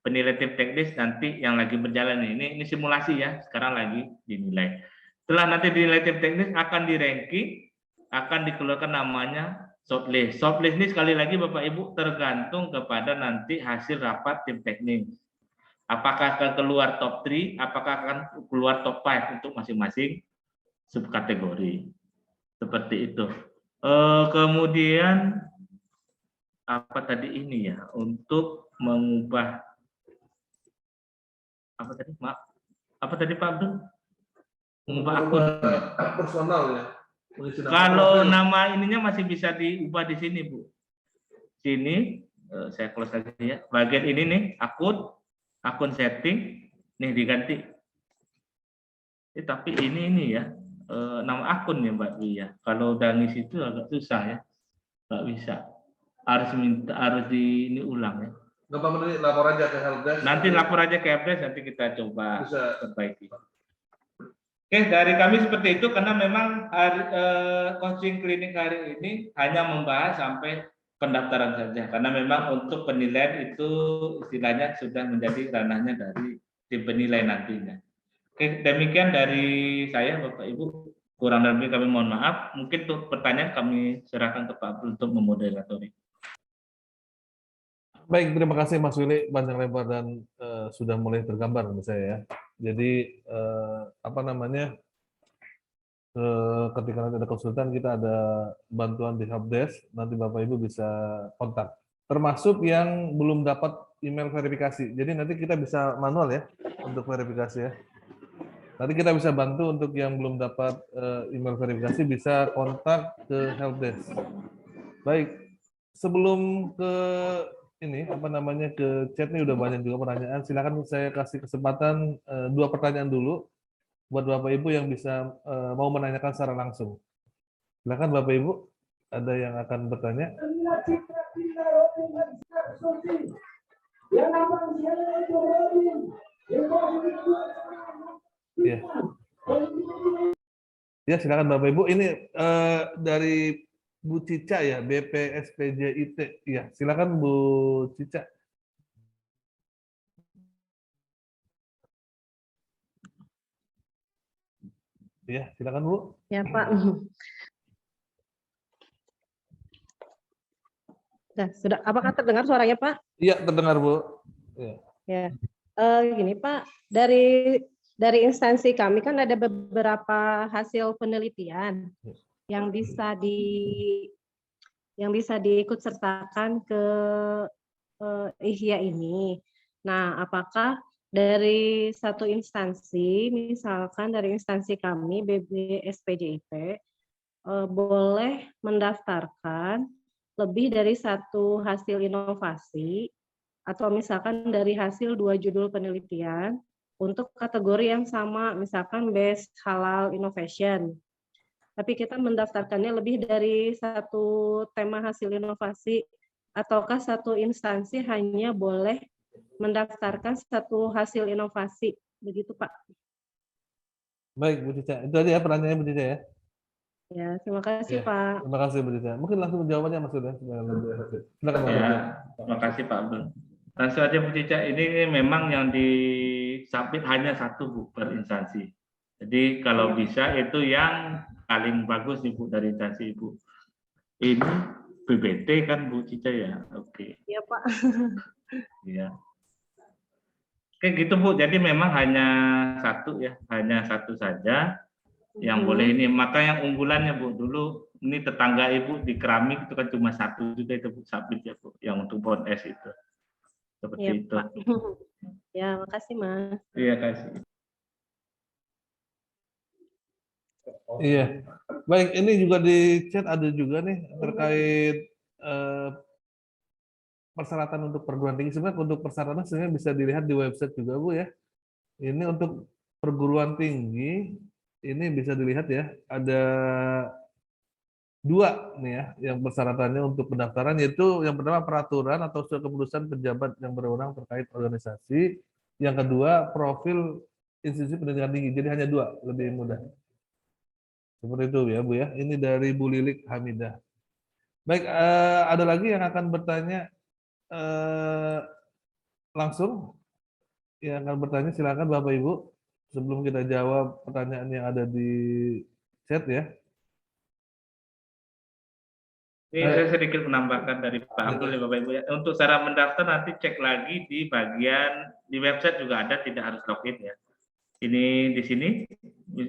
Penilaian tim teknis nanti yang lagi berjalan ini simulasi ya, sekarang lagi dinilai. Setelah nanti dinilai tim teknis akan di-ranking, akan dikeluarkan namanya shortlist. Shortlist ini sekali lagi Bapak Ibu tergantung kepada nanti hasil rapat tim teknis. Apakah akan keluar top 3, apakah akan keluar top 5 untuk masing-masing subkategori. Seperti itu. Kemudian apa tadi ini ya, untuk mengubah apa tadi, maaf, apa tadi Pak Abdul? Mengubah akun personal ya. Kalau nama ininya masih bisa diubah di sini Bu. Sini saya close lagi ya. Bagian ini nih akun setting nih diganti. Tapi ini ya nama akun ya Mbak Wi ya. Kalau udah ngisi itu agak susah ya, nggak bisa. Harus ini ulang ya. Lapor aja ke helpdesk. Nanti lapor aja ke helpdesk, nanti kita coba perbaiki. Oke, dari kami seperti itu karena memang coaching klinik hari ini hanya membahas sampai pendaftaran saja. Karena memang untuk penilaian itu istilahnya sudah menjadi ranahnya dari tim penilai nantinya. Oke, demikian dari saya Bapak Ibu. Kurang lebih kami mohon maaf. Mungkin untuk pertanyaan kami serahkan ke Pak Abdul untuk memoderatori. Baik, terima kasih Mas Willy, panjang lebar dan sudah mulai tergambar menurut saya ya. Jadi ketika nanti ada konsultan kita ada bantuan di helpdesk, nanti Bapak Ibu bisa kontak. Termasuk yang belum dapat email verifikasi. Jadi nanti kita bisa manual ya untuk verifikasi ya. Nanti kita bisa bantu untuk yang belum dapat email verifikasi bisa kontak ke helpdesk. Baik, sebelum ke ini ke chat nih udah banyak juga pertanyaan. Silakan saya kasih kesempatan 2 pertanyaan dulu buat Bapak Ibu yang bisa mau menanyakan secara langsung. Silakan Bapak Ibu, ada yang akan bertanya? Ya. Ya, silakan Bapak Ibu. Ini dari Bu Cica ya, BPSPJIT. Ya, silakan Bu Cica. Ya, silakan Bu. Ya Pak. Sudah, apakah terdengar suaranya Pak? Iya, terdengar Bu. Ya. Gini Pak, dari instansi kami kan ada beberapa hasil penelitian yang bisa diikut sertakan ke IHYA ini. Nah, apakah dari satu instansi, misalkan dari instansi kami BPSPJIT, boleh mendaftarkan lebih dari satu hasil inovasi atau misalkan dari hasil 2 judul penelitian untuk kategori yang sama, misalkan Best Halal Innovation. Tapi kita mendaftarkannya lebih dari 1 tema hasil inovasi, ataukah satu instansi hanya boleh mendaftarkan 1 hasil inovasi, begitu Pak? Baik, Bu Cica. Itu aja ya pertanyaannya, Bu Cica ya. Ya, terima kasih Ya, Pak. terima kasih Bu Cica. Mungkin langsung jawabannya Mas Yuda. Silakan Mas Ya, Yuda. terima kasih Pak Abdul. Langsung aja Bu Cica, ini memang yang disubmit hanya 1 Bu per instansi. Jadi kalau bisa itu yang paling bagus nih Bu dari instansi Ibu. Ini BBT kan Bu Cica ya? Oke. Iya Pak. Iya. Oke gitu Bu, jadi memang hanya 1 ya, hanya 1 saja yang boleh ini. Maka yang unggulannya Bu, dulu ini tetangga Ibu di keramik itu kan cuma 1 juga itu Bu, submit ya Bu, yang untuk bond es itu. Seperti Iya itu. Pak. Ya, makasih Mas. Iya kasih. Iya. Baik, ini juga di chat ada juga nih terkait persyaratan untuk perguruan tinggi. Sebenarnya untuk persyaratan sebenarnya bisa dilihat di website juga Bu ya. Ini untuk perguruan tinggi ini bisa dilihat ya, ada 2 nih ya yang persyaratannya untuk pendaftaran, yaitu yang pertama peraturan atau surat keputusan pejabat yang berwenang terkait organisasi, yang kedua profil institusi pendidikan tinggi. Jadi hanya 2, lebih mudah. Seperti itu ya Bu ya. Ini dari Bu Lilik Hamidah. Baik, ada lagi yang akan bertanya langsung? Yang akan bertanya silakan Bapak Ibu. Sebelum kita jawab pertanyaan yang ada di chat ya. Ini saya sedikit menambahkan dari Pak Abdul ya Bapak Ibu ya. Untuk cara mendaftar nanti cek lagi di bagian di website juga ada, tidak harus login ya. Ini di sini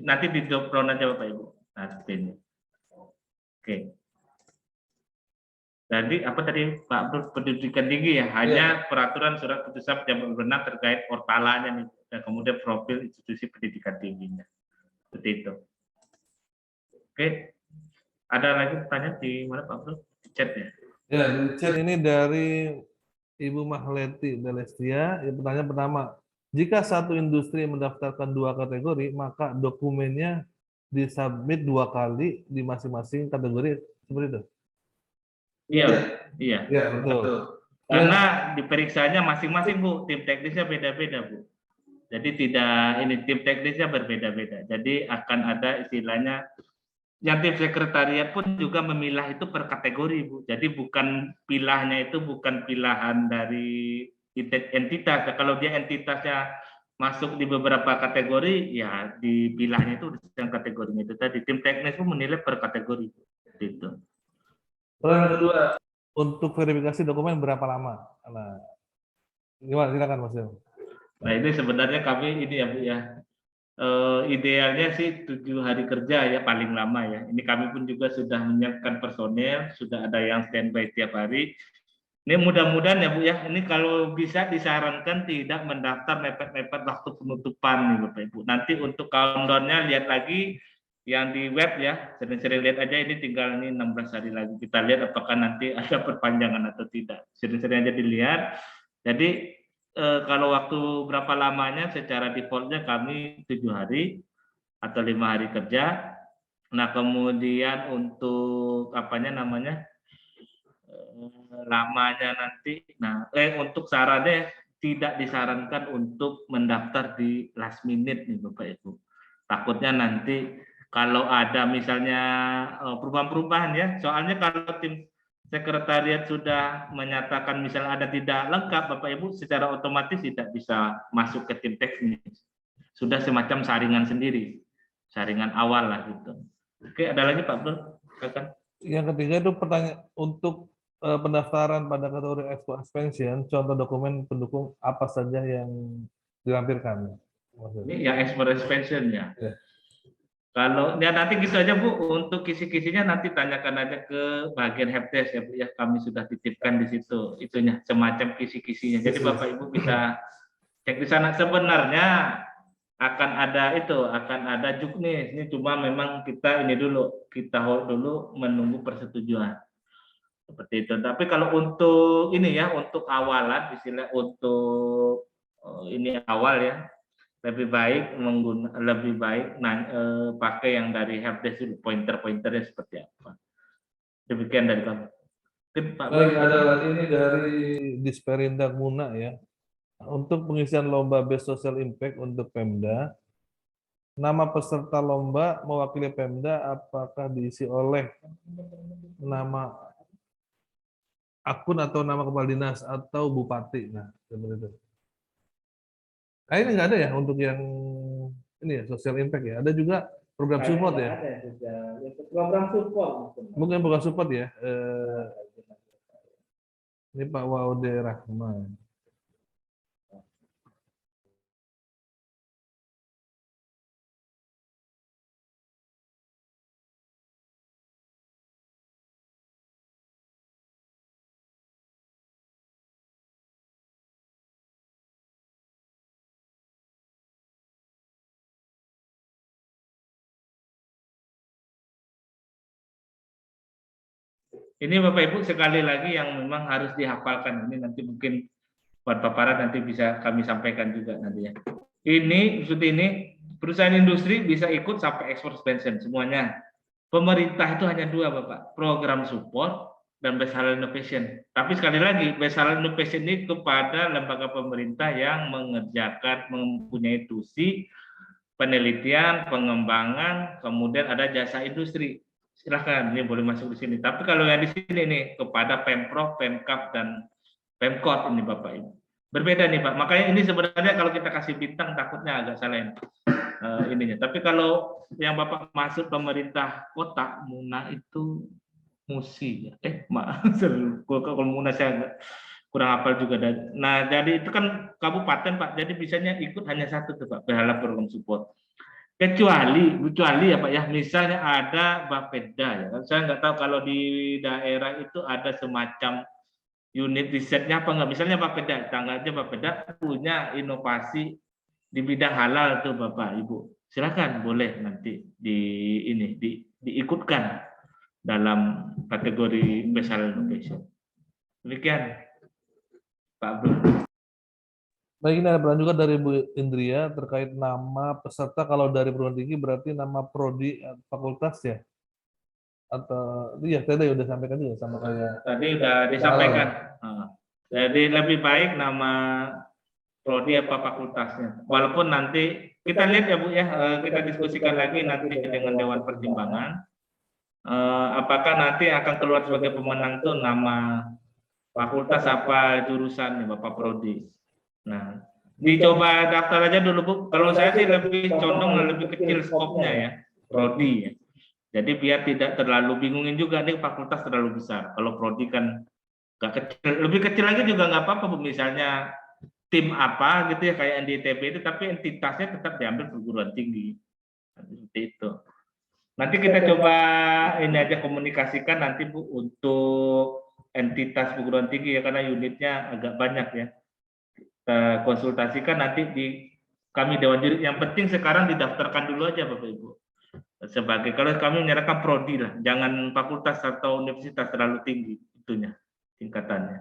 nanti di drop down aja Bapak Ibu. Nah, seperti ini. Oke. Jadi apa tadi Pak Abdul, pendidikan tinggi ya, hanya peraturan surat keputusan pejabat berwenang terkait portalanya nih, dan kemudian profil institusi pendidikan tingginya. Seperti itu. Oke. Ada lagi pertanyaan di mana Pak Abdul? Di chat ya? Ya, di chat ini dari Ibu Mahleti Delestia. Pertanyaan pertama, jika satu industri mendaftarkan 2 kategori, maka dokumennya disubmit 2 kali di masing-masing kategori, seperti itu? Iya, iya. Ya, betul. Karena diperiksanya masing-masing Bu, tim teknisnya beda-beda Bu. Jadi tidak ini tim teknisnya berbeda-beda. Jadi akan ada istilahnya yang tim sekretariat pun juga memilah itu per kategori Bu. Jadi bukan pilahnya itu bukan pilahan dari entitas. Kalau dia entitasnya masuk di beberapa kategori, ya dipilahnya itu yang kategorinya itu tadi. Tim teknis pun menilai per kategori itu. Yang kedua, untuk verifikasi dokumen berapa lama? Nah, gimana? Silakan Mas Yo. Nah ini sebenarnya kami ini ya Bu ya, idealnya sih 7 hari kerja ya paling lama ya. Ini kami pun juga sudah menyiapkan personel, sudah ada yang standby setiap hari. Ini mudah-mudahan ya Bu ya, ini kalau bisa disarankan tidak mendaftar mepet-mepet waktu penutupan nih Bapak Ibu. Nanti untuk countdown-nya lihat lagi yang di web ya, sering-sering lihat aja, ini tinggal ini 16 hari lagi. Kita lihat apakah nanti ada perpanjangan atau tidak. Sering-sering aja dilihat. Jadi kalau waktu berapa lamanya, secara defaultnya kami 7 hari atau 5 hari kerja. Nah kemudian untuk apanya namanya lamanya nanti, nah untuk sarannya tidak disarankan untuk mendaftar di last minute nih Bapak Ibu. Takutnya nanti kalau ada misalnya perubahan-perubahan ya, soalnya kalau tim sekretariat sudah menyatakan misalnya ada tidak lengkap Bapak Ibu, secara otomatis tidak bisa masuk ke tim teknis. Sudah semacam saringan sendiri, saringan awal lah gitu. Oke, ada lagi Pak Abdul? Yang ketiga itu pertanyaan untuk pendaftaran pada kategori Expo Expansion, contoh dokumen pendukung apa saja yang dilampirkan? Ini yang Expo Expansion ya. Kalau ya nanti gitu aja Bu, untuk kisi-kisinya nanti tanyakan aja ke bagian helpdesk ya Bu ya, kami sudah titipkan di situ itunya semacam kisi-kisinya. Jadi Bapak Ibu bisa cek di sana. Sebenarnya akan ada juknis. Ini cuma memang kita ini dulu, kita hold dulu menunggu persetujuan. Seperti itu. Tapi kalau untuk ini ya, untuk awalan, istilah untuk ini awal ya, lebih baik pakai yang dari helpdesk dulu, pointernya seperti apa. Demikian dari kami. Pak Baik, ada ini dari Disperindak Muna ya. Untuk pengisian lomba Best Social Impact untuk Pemda, nama peserta lomba mewakili Pemda apakah diisi oleh nama akun atau nama kepala dinas atau bupati? Nah, seperti itu. Kayaknya nggak ada ya untuk yang ini ya, social impact ya. Ada juga program support ya. Program support. Mungkin program support ya. Ini Pak Waude Rahman. Ini Bapak Ibu sekali lagi yang memang harus dihafalkan. Ini nanti mungkin buat paparan nanti bisa kami sampaikan juga nanti ya. Ini maksud ini perusahaan industri bisa ikut sampai ekspor expansion semuanya. Pemerintah itu hanya dua Bapak, program support dan best halal innovation. Tapi sekali lagi best halal innovation ini kepada lembaga pemerintah yang mengerjakan, mempunyai tusi penelitian, pengembangan, kemudian ada jasa industri. Silahkan, ini boleh masuk di sini. Tapi kalau yang di sini nih kepada Pemprov, Pemkab, dan Pemkot ini Bapak Ibu. Berbeda nih Pak. Makanya ini sebenarnya kalau kita kasih bintang takutnya agak salah ininya. Tapi kalau yang Bapak maksud pemerintah kota, Muna itu Musi. Maaf, kalau Muna saya kurang hafal juga. Nah, jadi itu kan kabupaten Pak. Jadi bisanya ikut hanya satu tuh Pak, berhala program support. Kecuali ya Pak ya, misalnya ada Bapeda ya. Saya nggak tahu kalau di daerah itu ada semacam unit risetnya apa enggak. Misalnya Bapeda, tangganya Bapeda punya inovasi di bidang halal tuh Bapak Ibu. Silakan boleh nanti diikutkan dalam kategori best halal innovation. Demikian Pak Abdul. Baik, ini ada pertanyaan juga dari Bu Indria terkait nama peserta. Kalau dari perguruan tinggi berarti nama prodi fakultas ya? Atau iya tadi udah sampaikan juga sama kayak tadi udah disampaikan. Jadi lebih baik nama prodi apa fakultasnya. Walaupun nanti kita lihat ya Bu ya, kita diskusikan lagi nanti dengan Dewan Pertimbangan. Apakah nanti akan keluar sebagai pemenang tuh nama fakultas apa jurusan nih Bapak prodi. Nah, dicoba daftar aja dulu Bu. Kalau saya sih lebih condong lebih kecil skopnya ya, prodi ya. Jadi biar tidak terlalu bingungin juga nih fakultas terlalu besar. Kalau prodi kan nggak kecil, lebih kecil lagi juga nggak apa-apa Bu. Misalnya tim apa gitu ya kayak NDITB itu, tapi entitasnya tetap diambil perguruan tinggi. Seperti itu. Nanti kita coba ini aja komunikasikan nanti Bu untuk entitas perguruan tinggi ya, karena unitnya agak banyak ya. Kita konsultasikan nanti kami Dewan Juri. Yang penting sekarang didaftarkan dulu aja Bapak Ibu. Sebagai kalau kami menyerahkan prodi lah, jangan fakultas atau universitas terlalu tinggi itunya tingkatannya.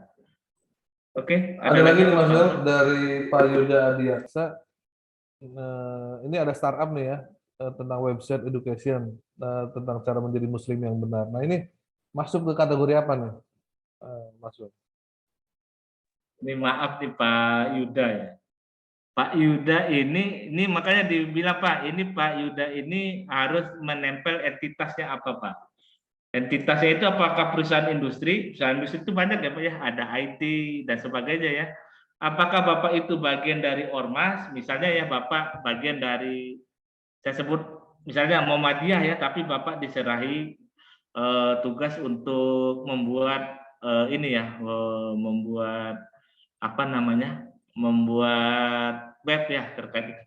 Oke, ada lagi nih Mas dari Pak Yuda Adiaksa. Ini ada startup nih ya tentang website education tentang cara menjadi muslim yang benar. Nah, ini masuk ke kategori apa nih? Mas Wil? Ini maaf nih Pak Yuda ya. Pak Yuda ini makanya dibilang Pak, ini Pak Yuda ini harus menempel entitasnya apa Pak? Entitasnya itu apakah perusahaan industri? Perusahaan industri itu banyak ya Pak ya, ada IT dan sebagainya ya. Apakah Bapak itu bagian dari ormas? Misalnya ya Bapak bagian dari, saya sebut misalnya Muhammadiyah ya, tapi Bapak diserahi tugas untuk membuat ini ya, membuat apa namanya, membuat web ya terkait itu.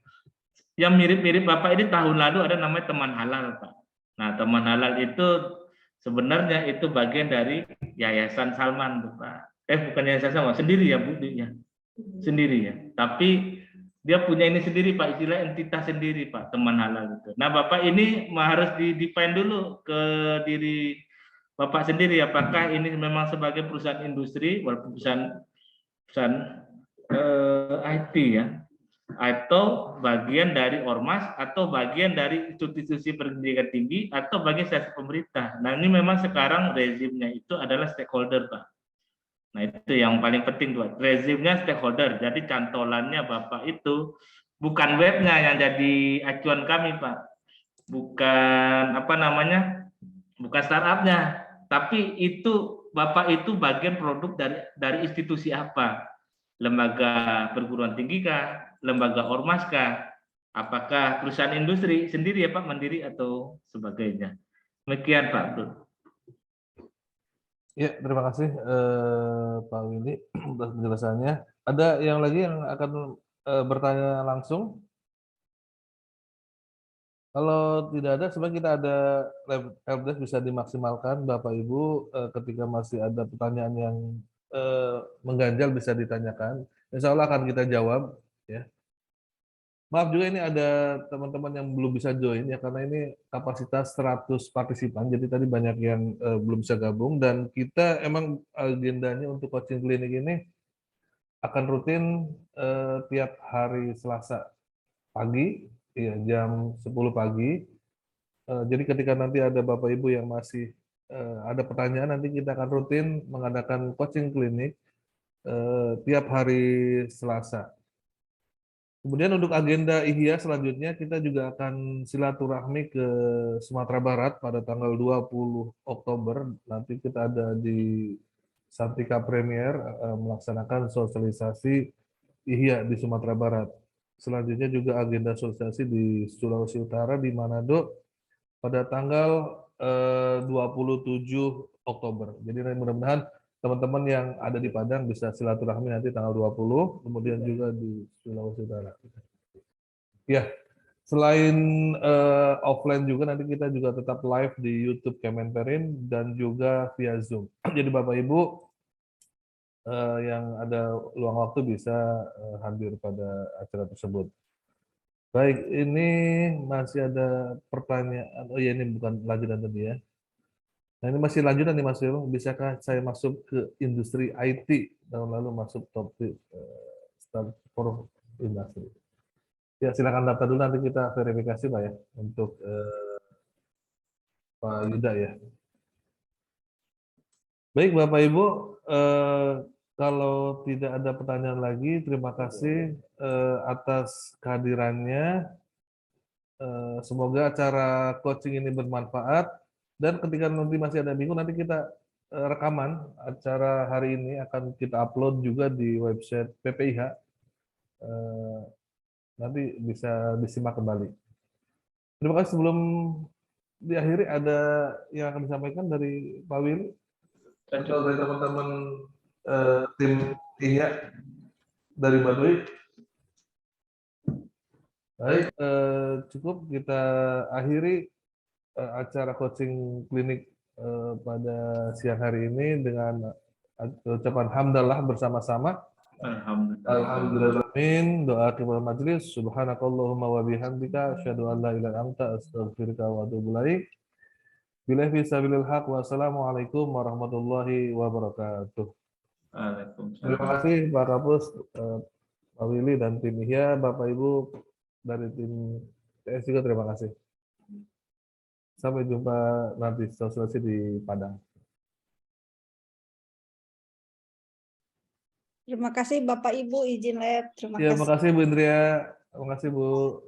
Yang mirip-mirip Bapak ini tahun lalu ada namanya Teman Halal Pak. Nah Teman Halal itu sebenarnya itu bagian dari Yayasan Salman Pak. Bukan Yayasan Salman, sendiri ya Bu, sendiri ya. Tapi dia punya ini sendiri Pak, istilah entitas sendiri Pak, Teman Halal itu. Nah Bapak ini harus di-define dulu ke diri Bapak sendiri, apakah ini memang sebagai perusahaan industri, walaupun perusahaan IT ya, atau bagian dari ormas, atau bagian dari institusi pendidikan tinggi, atau bagian instansi pemerintah. Nah ini memang sekarang rezimnya itu adalah stakeholder, Pak. Nah itu yang paling penting, Pak. Rezimnya stakeholder, jadi cantolannya Bapak itu bukan webnya yang jadi acuan kami, Pak. Bukan apa namanya, bukan startupnya, tapi itu Bapak itu bagian produk dari institusi apa? Lembaga perguruan tinggi kah? Lembaga ormas kah? Apakah perusahaan industri sendiri ya Pak, mandiri atau sebagainya? Demikian Pak Abdul. Ya, terima kasih Pak Willy atas penjelasannya. Ada yang lagi yang akan bertanya langsung? Kalau tidak ada, sebenarnya kita ada helpdesk bisa dimaksimalkan, Bapak Ibu, ketika masih ada pertanyaan yang mengganjal bisa ditanyakan. Insya Allah akan kita jawab. Ya. Maaf juga ini ada teman-teman yang belum bisa join ya karena ini kapasitas 100 partisipan, jadi tadi banyak yang belum bisa gabung dan kita emang agendanya untuk coaching klinik ini akan rutin tiap hari Selasa pagi ya, jam 10 pagi. Jadi ketika nanti ada Bapak Ibu yang masih ada pertanyaan, nanti kita akan rutin mengadakan coaching klinik tiap hari Selasa. Kemudian untuk agenda IHIA selanjutnya kita juga akan silaturahmi ke Sumatera Barat pada tanggal 20 Oktober. Nanti kita ada di Santika Premier melaksanakan sosialisasi IHIA di Sumatera Barat. Selanjutnya juga agenda sosialisasi di Sulawesi Utara di Manado pada tanggal 27 Oktober. Jadi mudah-mudahan teman-teman yang ada di Padang bisa silaturahmi nanti tanggal 20, kemudian juga di Sulawesi Utara. Ya, selain offline juga nanti kita juga tetap live di YouTube Kemenperin dan juga via Zoom. Jadi Bapak Ibu yang ada luang waktu bisa hadir pada acara tersebut. Baik, ini masih ada pertanyaan. Oh ya, ini bukan lanjutan tadi ya. Nah ini masih lanjutan nih Mas Wil, bisakah saya masuk ke industri IT? Tahun lalu masuk topik start for industri. Ya silakan daftar dulu nanti kita verifikasi Pak ya untuk Pak Yuda ya. Baik Bapak Ibu, kalau tidak ada pertanyaan lagi, terima kasih atas kehadirannya. Semoga acara coaching ini bermanfaat. Dan ketika nanti masih ada bingung, nanti kita rekaman acara hari ini akan kita upload juga di website PPIH. Nanti bisa disimak kembali. Terima kasih. Sebelum diakhiri, ada yang akan disampaikan dari Pak Willy atau dari teman-teman tim IHIA dari Baduy. Baik, cukup kita akhiri acara coaching klinik pada siang hari ini dengan ucapan hamdalah bersama-sama. Alhamdulillahirrahmanirrahim. Doa kepada majelis. Subhanakallahumma wa bihamdika asyhadu an la ilaha illa anta astaghfiruka wa atubu ilaik. Billahi fisabilil haq. Wassalamualaikum warahmatullahi wabarakatuh. Terima kasih Pak Kapus, Pak Willy dan tim IHIA, Bapak Ibu dari tim TS juga terima kasih. Sampai jumpa nanti sosialisasi di Padang. Terima kasih Bapak Ibu izin live. Terima Ya, kasih. makasih Bu Indria. Terima kasih Bu.